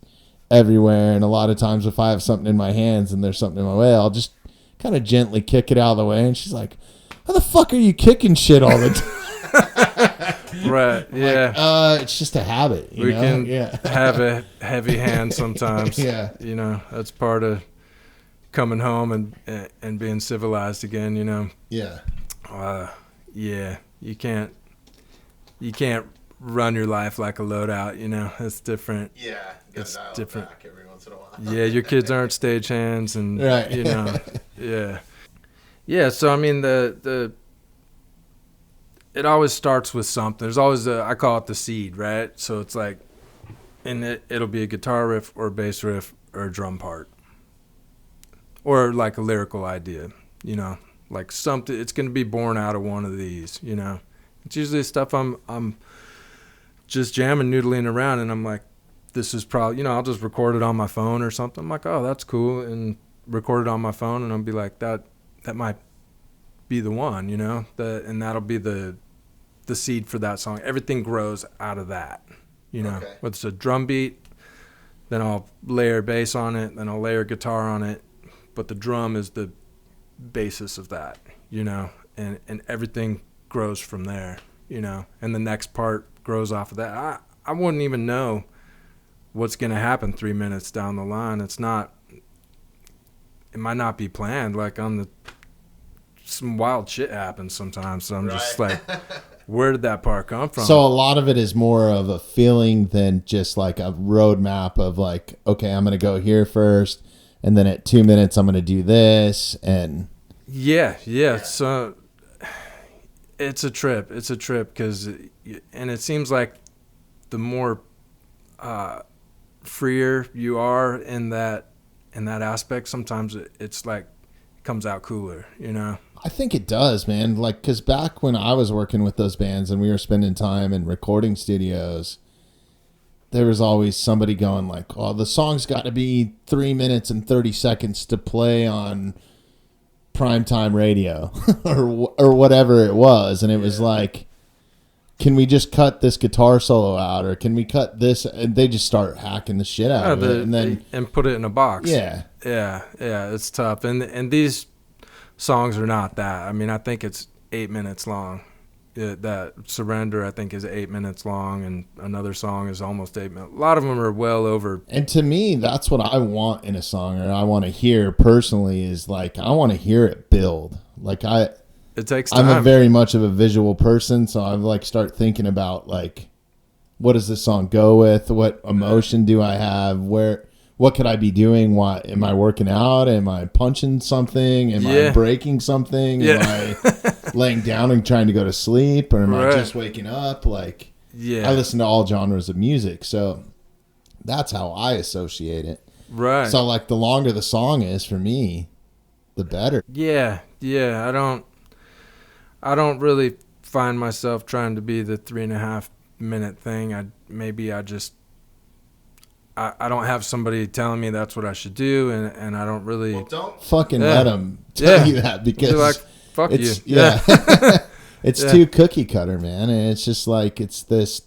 everywhere. And a lot of times if I have something in my hands and there's something in my way, I'll just kind of gently kick it out of the way. And she's like, how the fuck are you kicking shit all the time? Right. Yeah. It's just a habit. We can have a heavy hand sometimes. Yeah. That's part of coming home and being civilized again. Yeah. Yeah. You can't run your life like a loadout. It's different. Yeah. It's different. Back every once in a while. Yeah. Your kids aren't stagehands, and right. Yeah. Yeah. So I mean it always starts with something. There's always I call it the seed, right? So it's like, and it'll be a guitar riff or a bass riff or a drum part, or like a lyrical idea, like something. It's going to be born out of one of these, It's usually stuff I'm just jamming, noodling around, and I'm like, this is probably, I'll just record it on my phone or something. I'm like, oh, that's cool, and record it on my phone, and I'll be like, that might be the one, and that'll be the seed for that song. Everything grows out of that, Okay. Whether it's a drum beat, then I'll layer bass on it, then I'll layer guitar on it, but the drum is the basis of that, and everything grows from there, and the next part grows off of that. I wouldn't even know what's going to happen 3 minutes down the line. It might not be planned, like some wild shit happens sometimes, so I'm just like, where did that part come from? So a lot of it is more of a feeling than just like a roadmap of like, okay, I'm going to go here first, and then at 2 minutes I'm going to do this, and yeah. So it's a trip because, and it seems like the more freer you are in that aspect, sometimes it's like comes out cooler, you know? I think it does, man. Like, because back when I was working with those bands and we were spending time in recording studios, there was always somebody going like, oh, the song's got to be 3 minutes and 30 seconds to play on primetime radio or whatever it was. And it was like, can we just cut this guitar solo out, or can we cut this? And they just start hacking the shit out of it, and put it in a box. Yeah. It's tough. And these songs are not that. I mean, I think it's 8 minutes long. That Surrender, I think, is 8 minutes long, and another song is almost 8 minutes. A lot of them are well over. And to me, that's what I want in a song, or I want to hear personally, is like, I want to hear it build. Like it takes time. I'm a very much of a visual person, so I like start thinking about like, what does this song go with? What emotion do I have? What could I be doing? Why am I working out? Am I punching something? Am I breaking something? Am I laying down and trying to go to sleep, or am I just waking up? Like, I listen to all genres of music, so that's how I associate it. Right. So like, the longer the song is for me, the better. Yeah. I don't really find myself trying to be the 3.5 minute thing. I don't have somebody telling me that's what I should do, and I don't really. Well, don't fucking let them tell you that, because like, fuck you. Yeah. It's too cookie cutter, man, and it's just like, it's this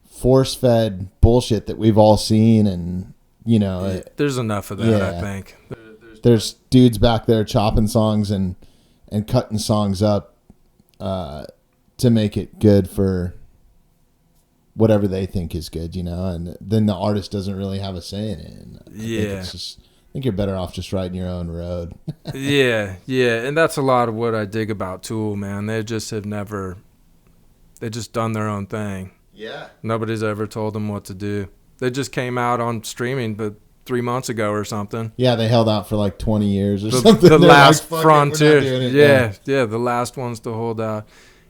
force fed bullshit that we've all seen, and you know, there's enough of that. I think there's dudes back there chopping songs and cutting songs up to make it good for whatever they think is good, you know, and then the artist doesn't really have a say in it. And I think you're better off just riding your own road. yeah, and that's a lot of what I dig about Tool, man. They just done their own thing. Yeah. Nobody's ever told them what to do. They just came out on streaming, but 3 months ago or something. Yeah, they held out for like 20 years or something. The last like, frontier. Yeah, the last ones to hold out.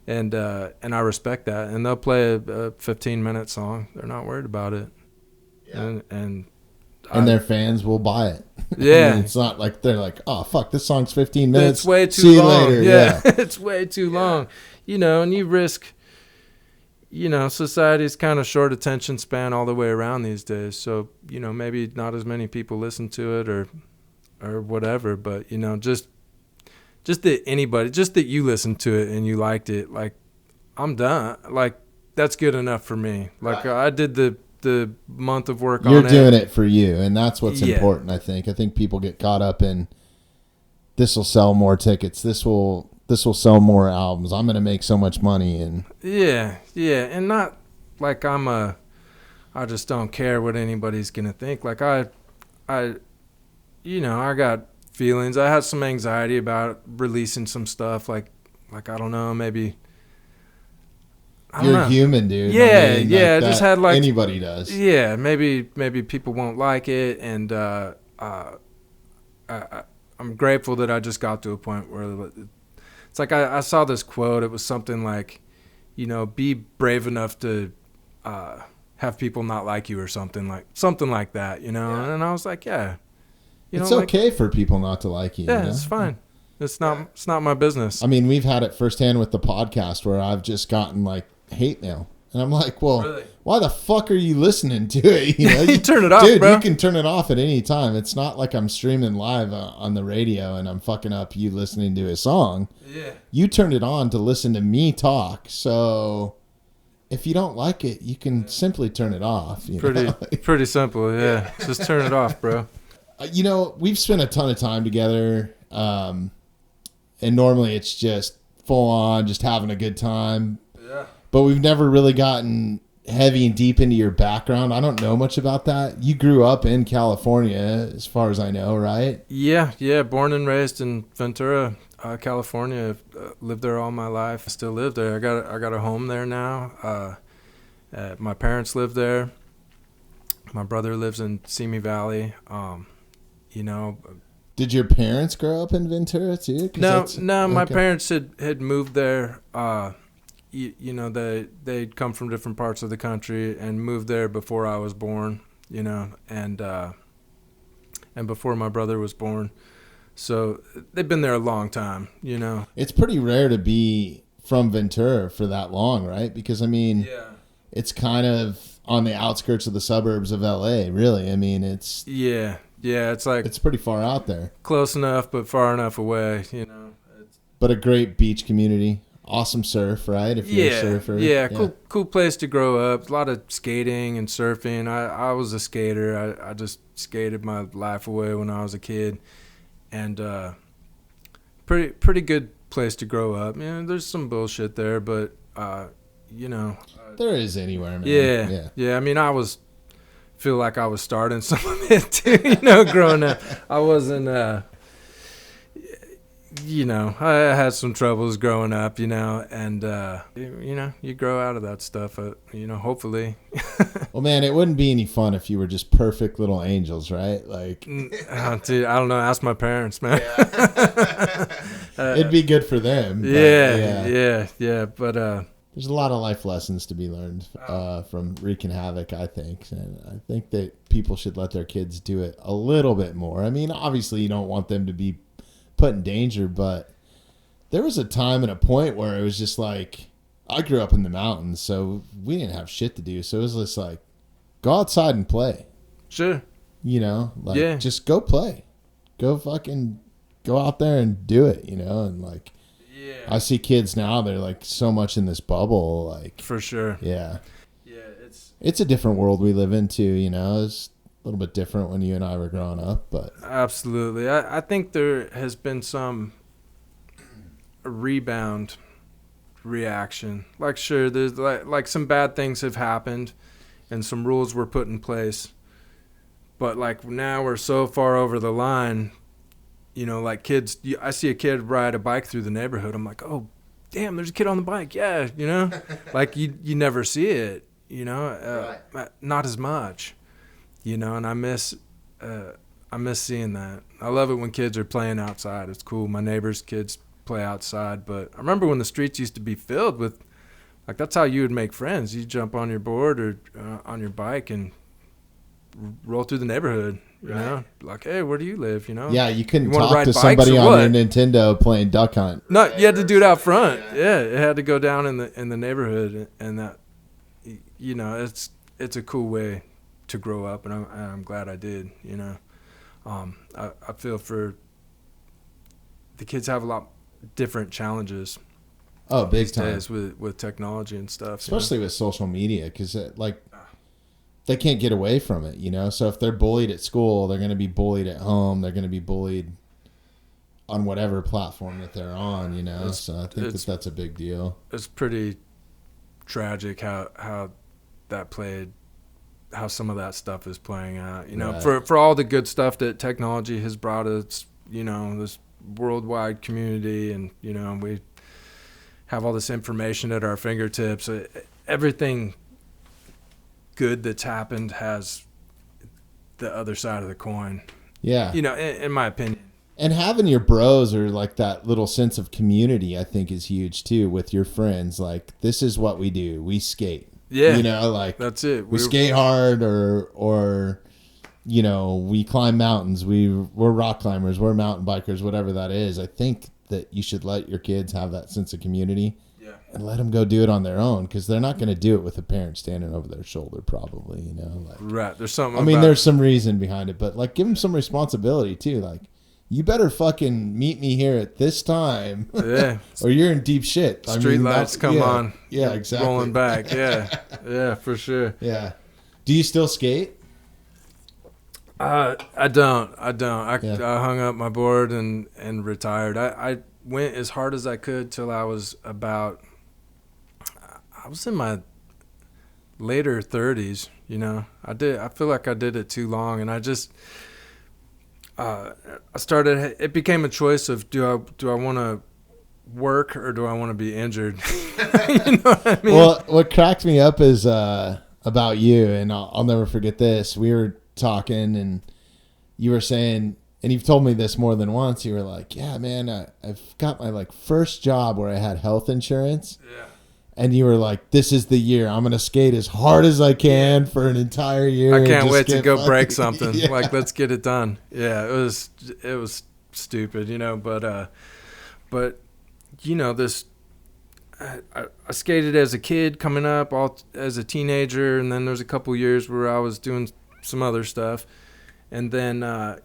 And I respect that. And they'll play a 15-minute song. They're not worried about it. Yeah. And their fans will buy it. Yeah. I mean, it's not like they're like, oh, fuck, this song's 15 minutes. It's way too See long. you later. Yeah. It's way too long. You know, and you risk, you know, society's kind of short attention span all the way around these days. So, you know, maybe not as many people listen to it or whatever. But, you know, just that you listened to it and you liked it, like, I'm done. Like, that's good enough for me. Like, I did the month of work on it. You're doing it for you, and that's what's important, I think. I think people get caught up in, this will sell more tickets, this will sell more albums, I'm going to make so much money. And yeah, and not like I just don't care what anybody's going to think. Like, I got feelings. I had some anxiety about releasing some stuff. Like I don't know, maybe. You're human, dude. Yeah, I mean, I just had like anybody does. Yeah, maybe people won't like it, and I'm grateful that I just got to a point where it's like I saw this quote. It was something like, you know, be brave enough to have people not like you, or something like that, you know. And I was like, yeah. It's okay for people not to like you. Yeah, you know? it's fine. It's not my business. I mean, we've had it firsthand with the podcast where I've just gotten like hate mail, and I'm like, well, really? Why the fuck are you listening to it? You know, you turn it off, dude. Bro. You can turn it off at any time. It's not like I'm streaming live on the radio and I'm fucking up you listening to a song. Yeah, you turned it on to listen to me talk. So if you don't like it, you can simply turn it off. Pretty simple. Yeah, just turn it off, bro. You know, we've spent a ton of time together, and normally it's just full on, just having a good time. Yeah. But we've never really gotten heavy and deep into your background. I don't know much about that. You grew up in California, as far as I know, right? Yeah. Born and raised in Ventura, California. Lived there all my life. I still live there. I got a home there now. My parents live there. My brother lives in Simi Valley. You know. Did your parents grow up in Ventura too? No. My parents had moved there. You know, they'd come from different parts of the country and moved there before I was born. You know, and before my brother was born. So they've been there a long time, you know. It's pretty rare to be from Ventura for that long, right? Because, I mean, Yeah. it's kind of on the outskirts of the suburbs of LA, really. I mean, it's It's like it's pretty far out there. close enough but far enough away, you know. But a great beach community. Awesome surf, right? If you're a surfer. Yeah, cool place to grow up. A lot of skating and surfing. I was a skater. I just skated my life away when I was a kid. And pretty good place to grow up. Yeah, there's some bullshit there, but you know, There is anywhere, man. yeah. I mean, feel like I was starting some of it too. You know, growing up, I wasn't. You know, I had some troubles growing up. You know, and you know, you grow out of that stuff. You know, hopefully. Well, man, it wouldn't be any fun if you were just perfect little angels, right? Like, Dude, I don't know. Ask my parents, man. it'd be good for them. But, Yeah. But there's a lot of life lessons to be learned from wreaking havoc, I think. And I think that people should let their kids do it a little bit more. I mean, obviously, you don't want them to be put in danger, but there was a time and a point where it was just like, I grew up in the mountains, so we didn't have shit to do. So it was just like, go outside and play. sure. You know, like, just go play. Go out there and do it, you know? And like, I see kids now, they're like so much in this bubble, like, For sure. yeah. Yeah, It's a different world we live in too, you know? It's a little bit different when you and I were growing up, but absolutely. I think there has been some rebound reaction. Like, sure, there's like some bad things have happened and some rules were put in place. But like now we're so far over the line, you know, like kids, I see a kid ride a bike through the neighborhood. I'm like, oh, damn, there's a kid on the bike. Yeah, you know, like you never see it, you know, not as much, you know, and I miss seeing that. I love it when kids are playing outside. It's cool. My neighbors' kids play outside, but I remember when the streets used to be filled with, like, that's how you would make friends. You jump on your board or on your bike and roll through the neighborhood, you know, like, hey, where do you live? You know, yeah, you couldn't wanna talk ride to bikes somebody or on what? your Nintendo playing Duck Hunt. No, you had to do it out front. Yeah, it had to go down in the neighborhood, and that, you know, it's a cool way to grow up, and I'm glad I did. You know, I feel for the kids have a lot different challenges. Oh, big these time. days with technology and stuff, Especially with social media, because like they can't get away from it, you know. So if they're bullied at school, they're going to be bullied at home. They're going to be bullied on whatever platform that they're on, you know. So I think that's a big deal. It's pretty tragic how that played, how some of that stuff is playing out. You know, Right. for all the good stuff that technology has brought us, you know, this worldwide community, and you know, we have all this information at our fingertips. Everything good that's happened has the other side of the coin. Yeah. You know, in my opinion. And having your bros or like that little sense of community, I think, is huge too with your friends. Like, this is what we do. We skate. Yeah. You know, like, That's it. we skate hard or you know, we climb mountains. We're rock climbers. We're mountain bikers, whatever that is. I think that you should let your kids have that sense of community. And let them go do it on their own, because they're not going to do it with a parent standing over their shoulder, probably, you know. Like, Right. There's something. I mean, there's some reason behind it, but like, give them some responsibility too. Like, you better fucking meet me here at this time, Yeah. or you're in deep shit. Street lights come on. Yeah, exactly. Rolling back. Yeah. Yeah, for sure. Yeah. Do you still skate? I don't. I Yeah. hung up my board and retired. I went as hard as I could till I was in my later 30s, you know. I feel like I did it too long, and I just it became a choice of do I want to work or do I want to be injured? You know what I mean? Well, what cracked me up is about you, and I'll never forget this. We were talking, and you were saying, and you've told me this more than once, you were like, yeah, man, I've got my like first job where I had health insurance. Yeah. And you were like, this is the year. I'm going to skate as hard as I can for an entire year. I can't Just wait to get go fucking- break something. Yeah. Like, let's get it done. Yeah, it was stupid, but this. I skated as a kid coming up, all as a teenager, and then there's a couple years where I was doing some other stuff, and then late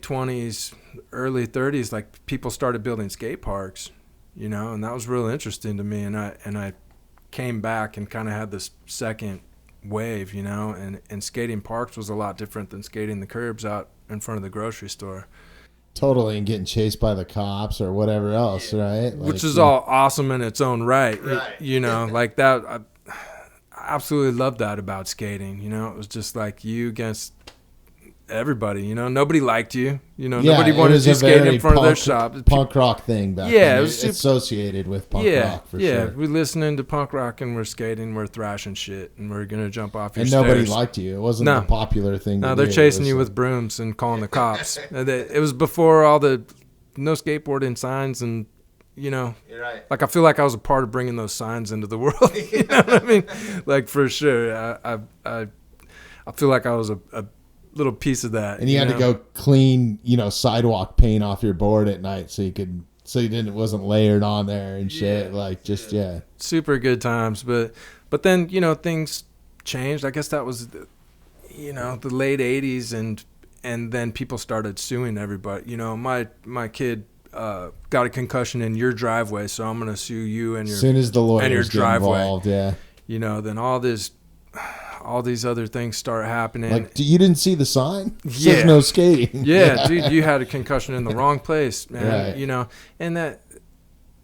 20s, early 30s, like people started building skate parks, and that was real interesting to me, and I came back and kind of had this second wave, and skating parks was a lot different than skating the curbs out in front of the grocery store. Totally, and getting chased by the cops or whatever else, right? Which is all awesome in its own right. Like that. I absolutely loved that about skating. It was just like you against everybody. Nobody liked you. Nobody wanted you skating in front of their shop. Punk rock thing back then. It was associated with punk rock for sure. Yeah, we're listening to punk rock and we're skating, we're thrashing shit, and we're gonna jump off your stairs. And nobody liked you. It wasn't the popular thing. No, they're chasing you with brooms and calling the cops. It was before all the no skateboarding signs and. You're right. Like I feel like I was a part of bringing those signs into the world. You know what I mean? Like for sure, I feel like I was a little piece of that. And you had to go clean, sidewalk paint off your board at night so it wasn't layered on there and shit. Like just super good times. But then things changed. I guess that was the late '80s and then people started suing everybody. My kid. Got a concussion in your driveway, so I'm gonna sue you and your as soon as the lawyers and your get driveway. Involved, yeah. Then all these other things start happening. Like you didn't see the sign? It yeah, says no skating. Yeah, dude, you had a concussion in the wrong place, man. Right. And that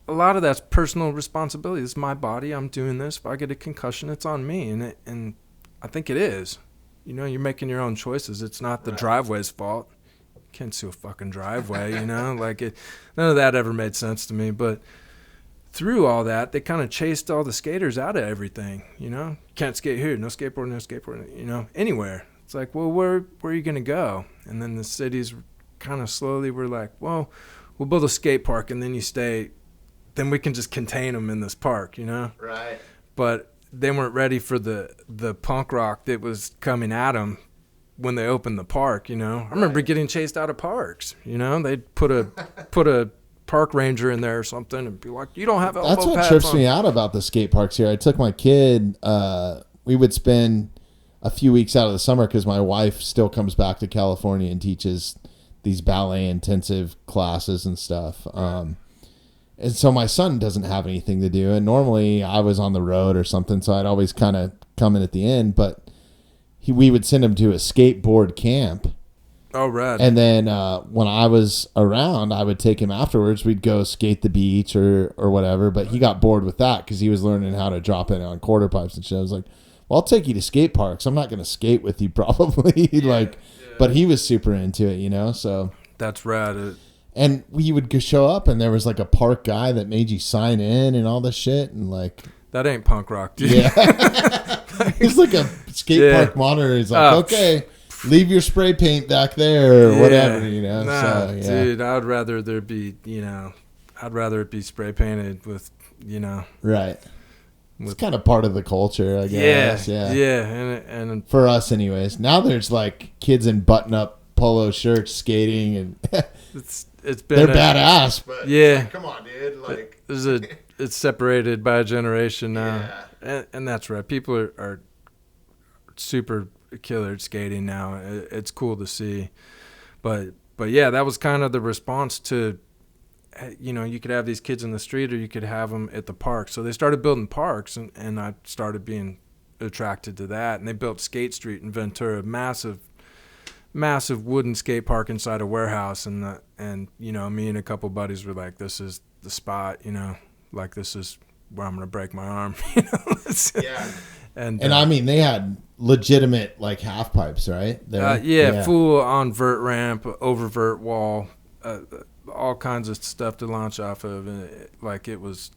a lot of that's personal responsibility. It's my body. I'm doing this. If I get a concussion, it's on me, and I think it is. You're making your own choices. It's not the driveway's fault. Can't sue a fucking driveway, like none of that ever made sense to me. But through all that, they kind of chased all the skaters out of everything. Can't skate here, no skateboarding, anywhere. It's like, well, where are you gonna go? And then the cities kind of slowly were like, well, we'll build a skate park, and then then we can just contain them in this park, Right. But they weren't ready for the punk rock that was coming at them. When they opened the park, I remember getting chased out of parks. They'd put a park ranger in there or something and be like, "You don't have elbow pads on." That's what trips me out about the skate parks here. I took my kid. We would spend a few weeks out of the summer because my wife still comes back to California and teaches these ballet intensive classes and stuff. And so my son doesn't have anything to do. And normally I was on the road or something, so I'd always kind of come in at the end, but. We would send him to a skateboard camp. Oh, right. And then when I was around, I would take him afterwards. We'd go skate the beach or whatever. But he got bored with that because he was learning how to drop in on quarter pipes and shit. I was like, well, I'll take you to skate parks. I'm not going to skate with you probably. But he was super into it, so. That's rad. And we would show up and there was like a park guy that made you sign in and all this shit. And like. That ain't punk rock, dude. Yeah. He's like a skate park monitor. He's like, okay, leave your spray paint back there or whatever, Nah, so, dude, I'd rather there be, I'd rather it be spray painted with, Right. It's kind of part of the culture, I guess. Yeah. And for us anyways. Now there's like kids in button-up polo shirts skating and it's been they're badass. But come on, dude. Like it's separated by a generation now. Yeah. And that's right. People are super killer at skating now. It's cool to see. But yeah, that was kind of the response to, you could have these kids in the street or you could have them at the park. So they started building parks and I started being attracted to that. And they built Skate Street in Ventura, massive wooden skate park inside a warehouse. And me and a couple buddies were like, this is the spot, like this is where I'm going to break my arm, Yeah. And I mean, they had legitimate like half pipes, right? Full on vert ramp, over vert wall, all kinds of stuff to launch off of. And it was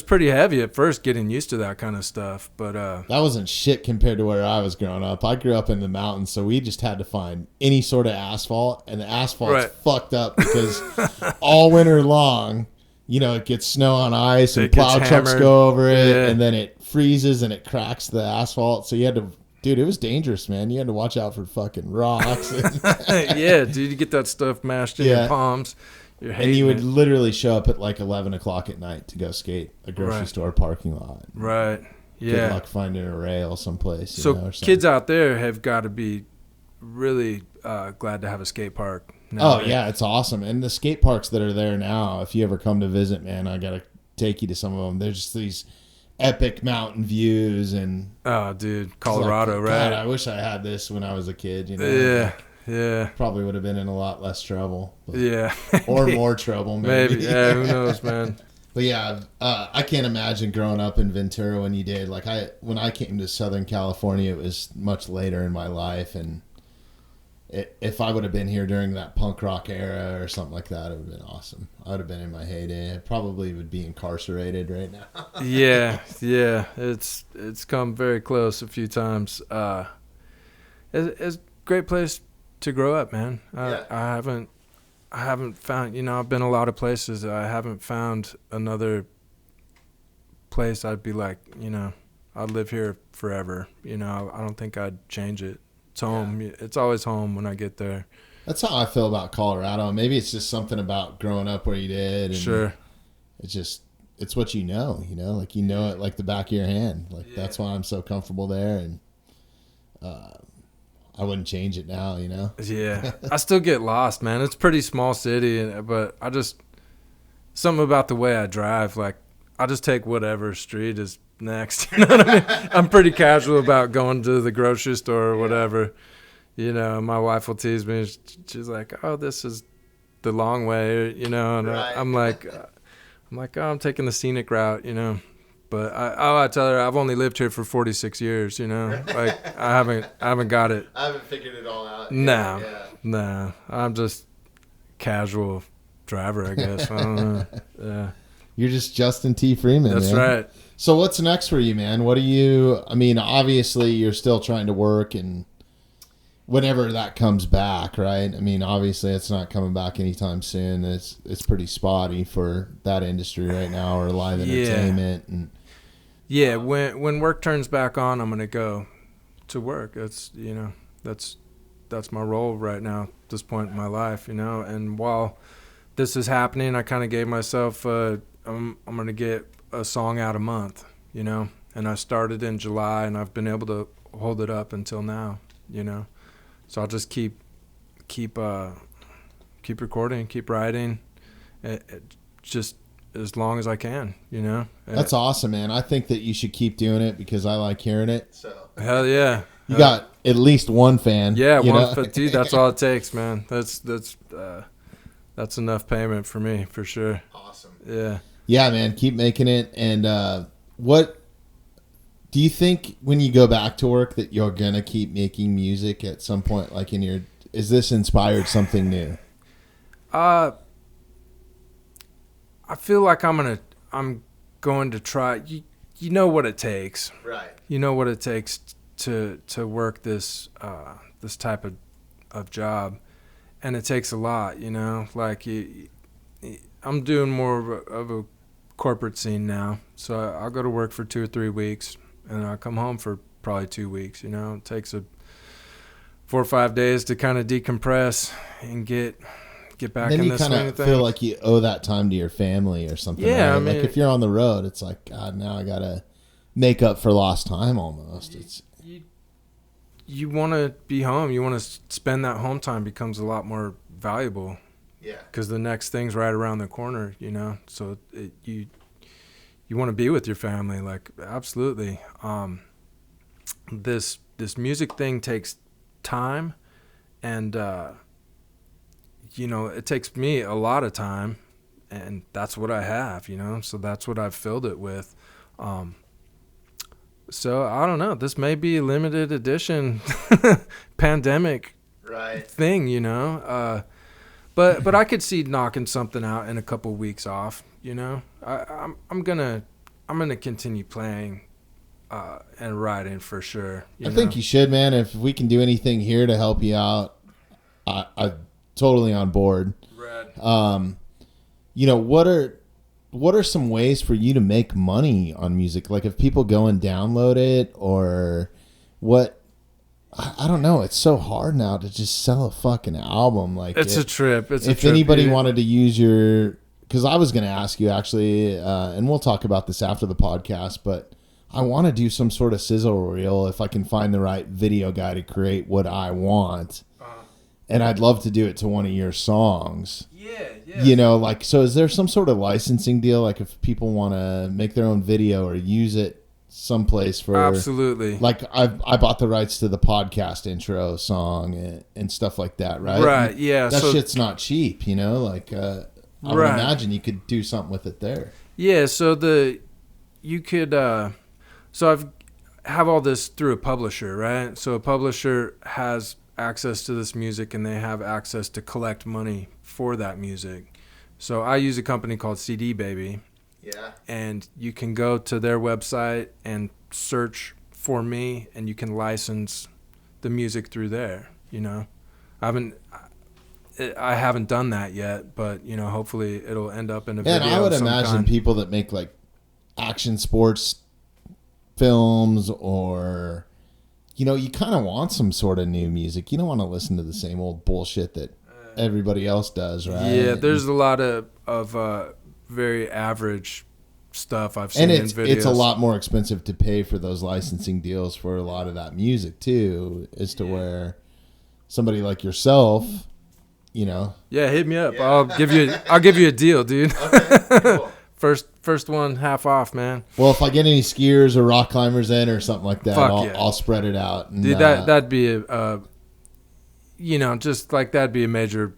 pretty heavy at first getting used to that kind of stuff. But that wasn't shit compared to where I was growing up. I grew up in the mountains, so we just had to find any sort of asphalt, and the asphalt's fucked up because all winter long, it gets snow on ice and plow trucks go over it, and then it freezes and it cracks the asphalt. So you had to dude, it was dangerous, man. You had to watch out for fucking rocks. Yeah, dude, you get that stuff mashed in your palms. And you would literally show up at like 11 o'clock at night to go skate a grocery store parking lot. Right. Yeah. Good luck finding a rail someplace. So kids out there have got to be really glad to have a skate park. Oh, yeah, it's awesome. And the skate parks that are there now, if you ever come to visit, man, I got to take you to some of them. There's just these epic mountain views. And oh, dude, Colorado, like, right? God, I wish I had this when I was a kid. You know? Yeah. Yeah. Probably would have been in a lot less trouble. Yeah. Or more trouble, maybe. Yeah, who knows, man. But yeah, I can't imagine growing up in Ventura when you did. Like when I came to Southern California, it was much later in my life, and if I would have been here during that punk rock era or something like that, it would have been awesome. I would have been in my heyday. I probably would be incarcerated right now. Yeah, it's come very close a few times. It's a great place to grow up, man. I haven't found, I've been a lot of places. I haven't found another place I'd be like, I'd live here forever. I don't think I'd change it. It's home. Yeah. It's always home when I get there. That's how I feel about Colorado. Maybe it's just something about growing up where you did. And sure. It's what you know, like it like the back of your hand. Like that's why I'm so comfortable there, and I wouldn't change it now, Yeah. I still get lost, man. It's a pretty small city, but something about the way I drive, like I just take whatever street is next. You know what I mean? I'm pretty casual about going to the grocery store or whatever. My wife will tease me. She's like, "Oh, this is the long way," and right. I'm like, "Oh, I'm taking the scenic route," But I tell her I've only lived here for 46 years, Like I haven't got it. I haven't figured it all out. No. I'm just casual driver, I guess. I don't know. Yeah. You're just Justin T. Freeman. That's man. right. So what's next for you, man? Obviously you're still trying to work, and whenever that comes back, right? Obviously it's not coming back anytime soon. It's pretty spotty for that industry right now, or live entertainment. And when work turns back on, I'm gonna go to work. That's that's my role right now at this point in my life, And while this is happening, I kind of gave myself I'm gonna get a song out a month, And I started in July, and I've been able to hold it up until now, So I'll just keep recording, keep writing, just as long as I can, That's awesome, man. I think that you should keep doing it because I like hearing it. So hell yeah, you got at least one fan. Yeah, dude. That's all it takes, man. That's enough payment for me for sure. Awesome. Yeah. Yeah, man. Keep making it. And what do you think when you go back to work that you're gonna keep making music at some point? Like is this inspired something new? I feel like I'm going to try. You know what it takes. Right. You know what it takes to work this type of job, and it takes a lot. Like I'm doing more of a corporate scene now, so I'll go to work for 2 or 3 weeks, and I'll come home for probably 2 weeks. It takes 4 or 5 days to kind of decompress and get back in the swing of things. Then you kind of feel like you owe that time to your family or something. Yeah, right? Like if you're on the road, it's like, God, now I gotta make up for lost time almost. It's you want to be home. You want to spend that home time becomes a lot more valuable. Yeah. Because the next thing's right around the corner, So you want to be with your family, like absolutely. This music thing takes time, and it takes me a lot of time, and that's what I have, So that's what I've filled it with. So I don't know. This may be a limited edition pandemic thing, But I could see knocking something out in a couple weeks off, I'm gonna continue playing and writing for sure. I think you should, man. If we can do anything here to help you out, I'm totally on board. Rad. What are some ways for you to make money on music? Like if people go and download it, or what I don't know. It's so hard now to just sell a fucking album. Like It's a trip. If anybody wanted to use your, because I was going to ask you actually, and we'll talk about this after the podcast, but I want to do some sort of sizzle reel if I can find the right video guy to create what I want. And I'd love to do it to one of your songs. Yeah. You know, like, so is there some sort of licensing deal? Like if people want to make their own video or use it someplace for, absolutely, like I bought the rights to the podcast intro song and stuff like that, right? Right, yeah. That shit's not cheap, you know. Like I would imagine you could do something with it there. Yeah, so you could so I've have all this through a publisher, right? So a publisher has access to this music and they have access to collect money for that music. So I use a company called CD Baby. Yeah. And you can go to their website and search for me, and you can license the music through there. You know, I haven't done that yet, but you know, hopefully it'll end up in a video. And I would of some imagine kind. people that make like action sports films, or you know, you kind of want some sort of new music. You don't want to listen to the same old bullshit that everybody else does, right? Yeah, there's a lot of very average stuff I've seen and in videos. it's a lot more expensive to pay for those licensing deals for a lot of that music too, as to where somebody like yourself, you know. Yeah, hit me up. Yeah. I'll give you a deal, dude. Okay, cool. First one half off, man. Well, if I get any skiers or rock climbers in or something like that, Fuck yeah. I'll spread it out. And, Dude, that'd be a you know, just like that'd be a major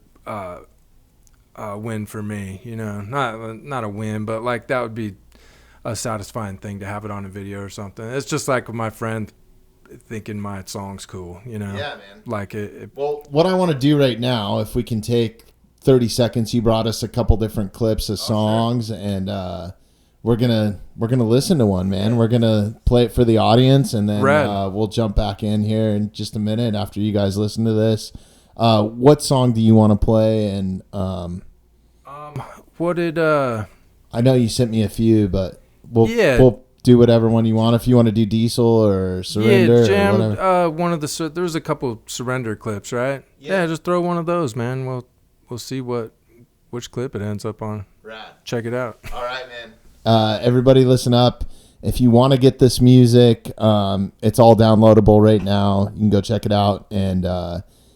win for me. You know, not a win, but like that would be a satisfying thing to have it on a video or something. It's just like with my friend thinking my song's cool. You know, Yeah, man. like it Well, what I want to do right now, if we can take 30 seconds, you brought us a couple different clips of songs, sure. and we're gonna listen to one, man. We're gonna play it for the audience, and then Rad. we'll jump back in here in just a minute after you guys listen to this. What song do you want to play? And what did I know you sent me a few, but Yeah. we'll do whatever one you want. If you want to do Diesel or Surrender, yeah, Jam, or whatever. one of the there was a couple Surrender clips, right? Yeah, just throw one of those, man. We'll see which clip it ends up on. right. Check it out. All right, man. Everybody listen up. If you want to get this music, it's all downloadable right now. You can go check it out. And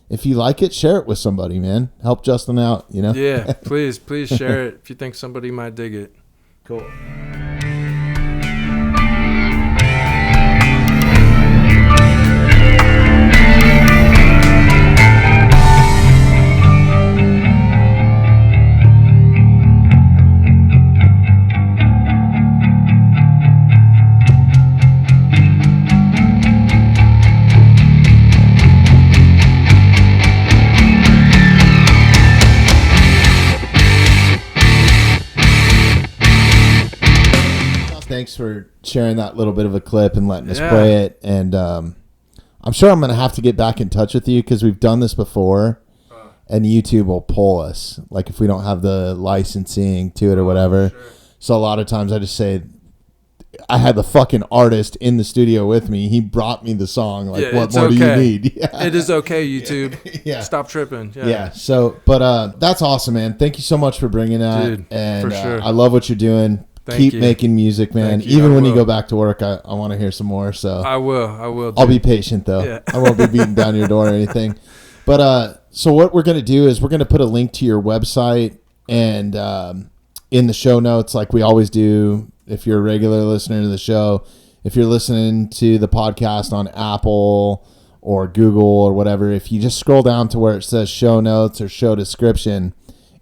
if you like it, share it with somebody, man. Help Justin out, you know? Yeah, please share it if you think somebody might dig it. Cool. Thanks for sharing that little bit of a clip and letting us play it. And I'm sure I'm going to have to get back in touch with you because we've done this before, and YouTube will pull us, like if we don't have the licensing to it or whatever. Sure. So a lot of times I just say, I had the fucking artist in the studio with me. He brought me the song. Like, Yeah, what it's more do you okay. need? Yeah. It is okay, YouTube. Yeah. Stop tripping. Yeah. So, but that's awesome, man. Thank you so much for bringing that. Dude, and for sure. I love what you're doing. Thank Keep you. making music, man. Thank you. Even I when you will. go back to work, I want to hear some more. So I will. I'll be patient though. Yeah. I won't be beating down your door or anything. But so what we're gonna do is we're gonna put a link to your website and in the show notes, like we always do. If you're a regular listener to the show, if you're listening to the podcast on Apple or Google or whatever, if you just scroll down to where it says show notes or show description,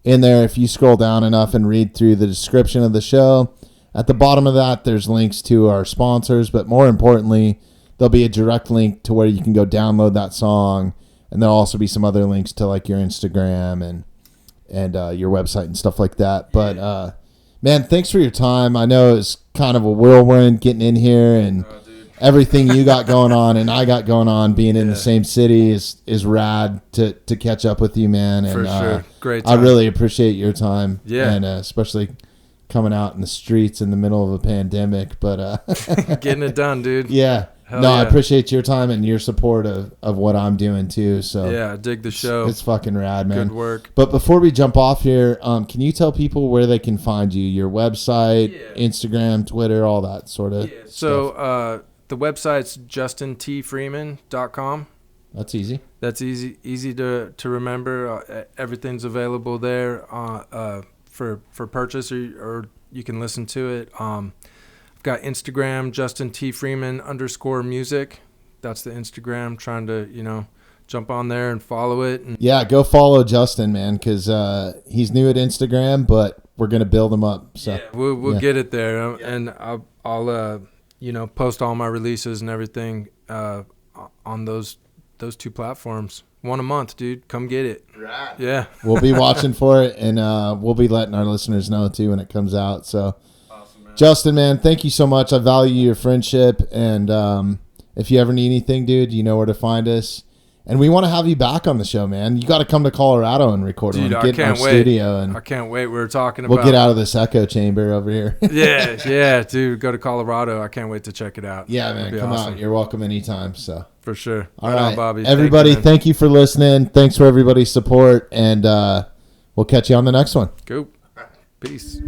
in there, if you scroll down enough and read through the description of the show, at the bottom of that, there's links to our sponsors, but more importantly, there'll be a direct link to where you can go download that song, and there'll also be some other links to like your Instagram and your website and stuff like that. But man, thanks for your time. I know it's kind of a whirlwind getting in here, and everything you got going on and I got going on, being in the same city is rad to catch up with you, man. And For sure. Great I time. really appreciate your time. Yeah. And especially coming out in the streets in the middle of a pandemic. But Getting it done, dude. yeah. Hell No, I yeah. appreciate your time and your support of what I'm doing too. So Yeah, dig the show. it's fucking rad, man. Good work. But before we jump off here, can you tell people where they can find you? Your website, Instagram, Twitter, all that sort of stuff. So the website's justintfreeman.com. That's easy. That's easy to remember. Everything's available there for purchase, or you can listen to it. I've got Instagram, JustinTFreeman_music. That's the Instagram. Trying to jump on there and follow it. And Yeah, go follow Justin, man, because he's new at Instagram, but we're gonna build him up. So we'll get it there, and I'll post all my releases and everything on those two platforms. One a month, dude. Come get it. Right. Yeah. we'll be watching for it, and we'll be letting our listeners know too when it comes out. So, Awesome, man. Justin, man, thank you so much. I value your friendship, and if you ever need anything, dude, you know where to find us. And we want to have you back on the show, man. You got to come to Colorado and record Dude, one. I Get in our can't wait. studio, and I can't wait. We were talking about. we'll get out of this echo chamber over here. Yeah, dude. Go to Colorado. I can't wait to check it out. Yeah, It'll man, be come awesome. out. You're welcome anytime. So, For sure. all right, Bobby. everybody, Thank thank you for listening. Thanks for everybody's support, and we'll catch you on the next one. you, man. Go. Peace.